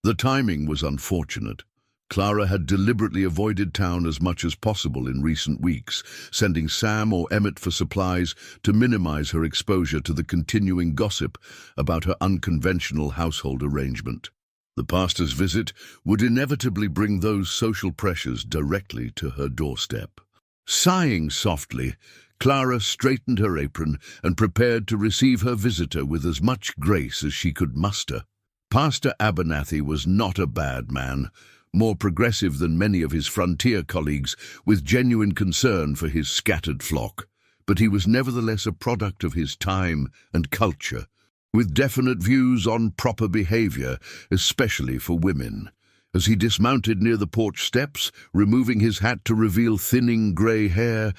The timing was unfortunate. Clara had deliberately avoided town as much as possible in recent weeks, sending Sam or Emmett for supplies to minimize her exposure to the continuing gossip about her unconventional household arrangement. The pastor's visit would inevitably bring those social pressures directly to her doorstep. Sighing softly, Clara straightened her apron and prepared to receive her visitor with as much grace as she could muster. Pastor Abernathy was not a bad man, more progressive than many of his frontier colleagues, with genuine concern for his scattered flock. But he was nevertheless a product of his time and culture, with definite views on proper behavior, especially for women. As he dismounted near the porch steps, removing his hat to reveal thinning grey hair,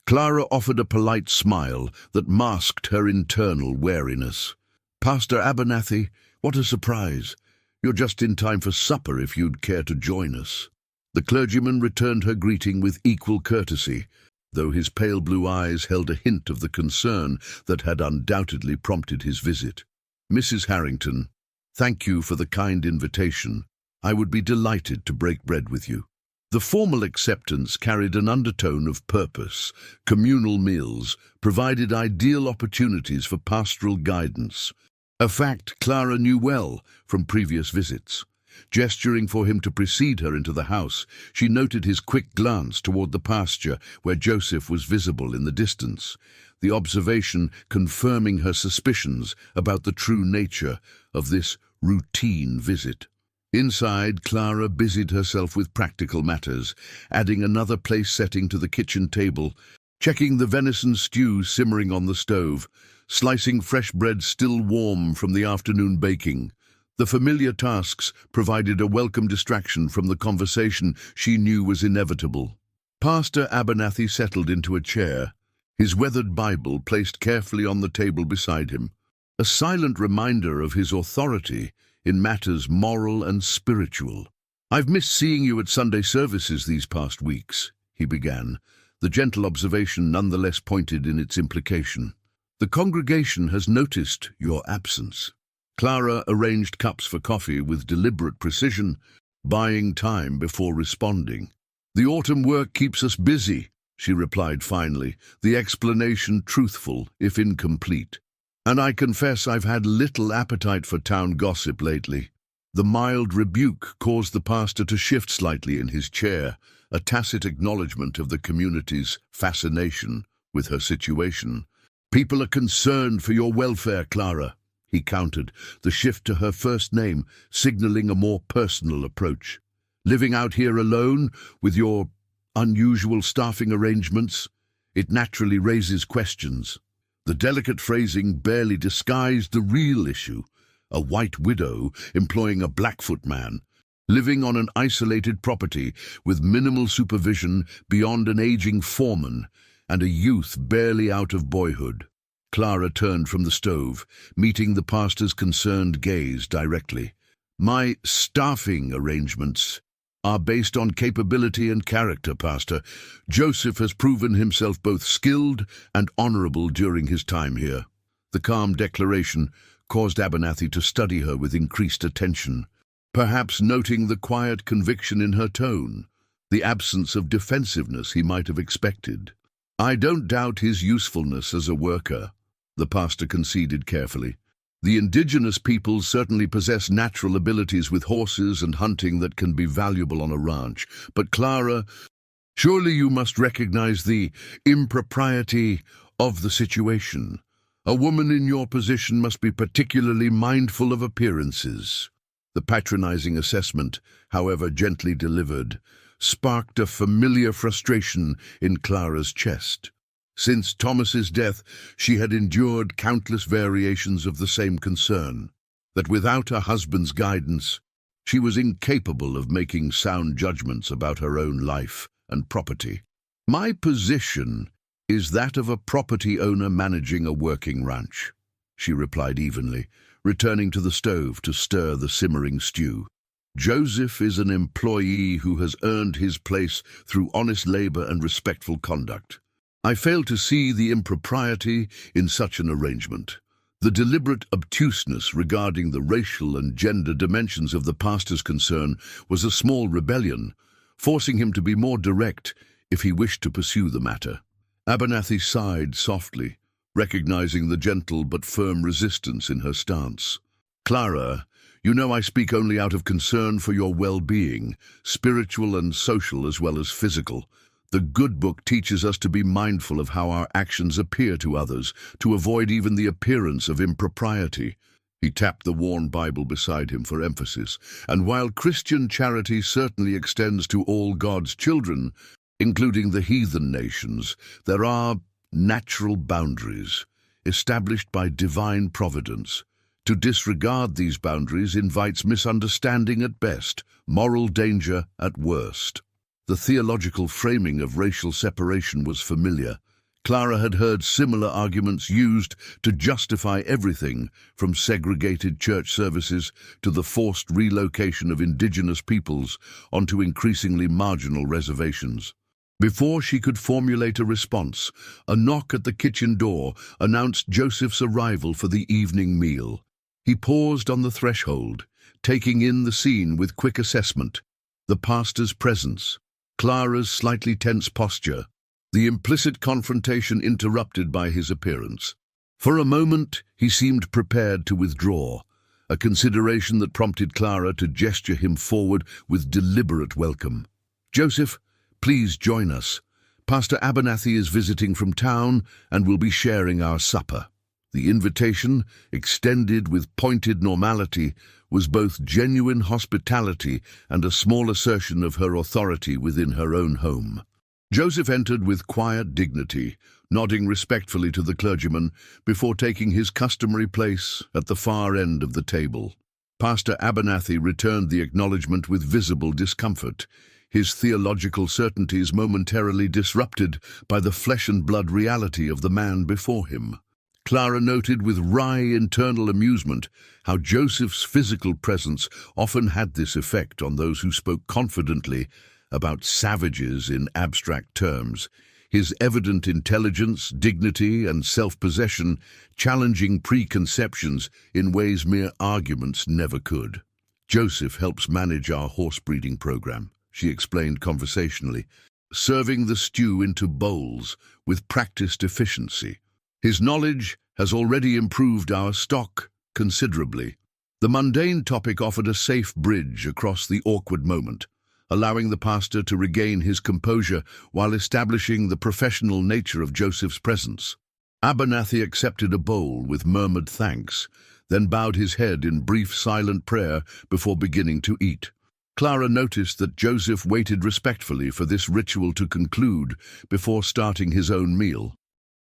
Clara offered a polite smile that masked her internal wariness. "Pastor Abernathy, what a surprise! You're just in time for supper if you'd care to join us." The clergyman returned her greeting with equal courtesy, though his pale blue eyes held a hint of the concern that had undoubtedly prompted his visit. "Mrs. Harrington, thank you for the kind invitation. I would be delighted to break bread with you." The formal acceptance carried an undertone of purpose. Communal meals provided ideal opportunities for pastoral guidance, a fact Clara knew well from previous visits. Gesturing for him to precede her into the house, she noted his quick glance toward the pasture where Joseph was visible in the distance, the observation confirming her suspicions about the true nature of this routine visit. Inside, Clara busied herself with practical matters, adding another place setting to the kitchen table, checking the venison stew simmering on the stove, slicing fresh bread still warm from the afternoon baking. The familiar tasks provided a welcome distraction from the conversation she knew was inevitable. Pastor Abernathy settled into a chair, his weathered Bible placed carefully on the table beside him. a silent reminder of his authority in matters moral and spiritual. "I've missed seeing you at Sunday services these past weeks," he began, the gentle observation nonetheless pointed in its implication. "The congregation has noticed your absence." Clara arranged cups for coffee with deliberate precision, buying time before responding. "The autumn work keeps us busy," she replied finally, the explanation truthful, if incomplete. "And I confess I've had little appetite for town gossip lately." The mild rebuke caused the pastor to shift slightly in his chair, a tacit acknowledgement of the community's fascination with her situation. "People are concerned for your welfare, Clara," he countered, the shift to her first name signaling a more personal approach. "Living out here alone, with your unusual staffing arrangements, it naturally raises questions." The delicate phrasing barely disguised the real issue: a white widow employing a Blackfoot man, living on an isolated property with minimal supervision beyond an aging foreman, and a youth barely out of boyhood. Clara turned from the stove, meeting the pastor's concerned gaze directly. "My staffing arrangements are based on capability and character, Pastor. Joseph has proven himself both skilled and honorable during his time here." The calm declaration caused Abernathy to study her with increased attention, perhaps noting the quiet conviction in her tone, the absence of defensiveness he might have expected. "I don't doubt his usefulness as a worker," the pastor conceded carefully. "The indigenous peoples certainly possess natural abilities with horses and hunting that can be valuable on a ranch. But Clara, surely you must recognize the impropriety of the situation. A woman in your position must be particularly mindful of appearances." The patronizing assessment, however gently delivered, sparked a familiar frustration in Clara's chest. Since Thomas's death, she had endured countless variations of the same concern, that without her husband's guidance, she was incapable of making sound judgments about her own life and property. "My position is that of a property owner managing a working ranch," she replied evenly, returning to the stove to stir the simmering stew. "Joseph is an employee who has earned his place through honest labor and respectful conduct. I fail to see the impropriety in such an arrangement." The deliberate obtuseness regarding the racial and gender dimensions of the pastor's concern was a small rebellion, forcing him to be more direct if he wished to pursue the matter. Abernathy sighed softly, recognizing the gentle but firm resistance in her stance. "Clara, you know I speak only out of concern for your well-being, spiritual and social as well as physical. The good book teaches us to be mindful of how our actions appear to others, to avoid even the appearance of impropriety." He tapped the worn Bible beside him for emphasis. "And while Christian charity certainly extends to all God's children, including the heathen nations, there are natural boundaries established by divine providence. To disregard these boundaries invites misunderstanding at best, moral danger at worst." The theological framing of racial separation was familiar. Clara had heard similar arguments used to justify everything from segregated church services to the forced relocation of indigenous peoples onto increasingly marginal reservations. Before she could formulate a response, a knock at the kitchen door announced Joseph's arrival for the evening meal. He paused on the threshold, taking in the scene with quick assessment: the pastor's presence, Clara's slightly tense posture, the implicit confrontation interrupted by his appearance. For a moment, he seemed prepared to withdraw, a consideration that prompted Clara to gesture him forward with deliberate welcome. "Joseph, please join us. Pastor Abernathy is visiting from town and will be sharing our supper." The invitation, extended with pointed normality, was both genuine hospitality and a small assertion of her authority within her own home. Joseph entered with quiet dignity, nodding respectfully to the clergyman before taking his customary place at the far end of the table. Pastor Abernathy returned the acknowledgement with visible discomfort, his theological certainties momentarily disrupted by the flesh-and-blood reality of the man before him. Clara noted with wry internal amusement how Joseph's physical presence often had this effect on those who spoke confidently about savages in abstract terms, his evident intelligence, dignity, and self-possession challenging preconceptions in ways mere arguments never could. "Joseph helps manage our horse breeding program," she explained conversationally, serving the stew into bowls with practiced efficiency. "His knowledge has already improved our stock considerably." The mundane topic offered a safe bridge across the awkward moment, allowing the pastor to regain his composure while establishing the professional nature of Joseph's presence. Abernathy accepted a bowl with murmured thanks, then bowed his head in brief silent prayer before beginning to eat. Clara noticed that Joseph waited respectfully for this ritual to conclude before starting his own meal.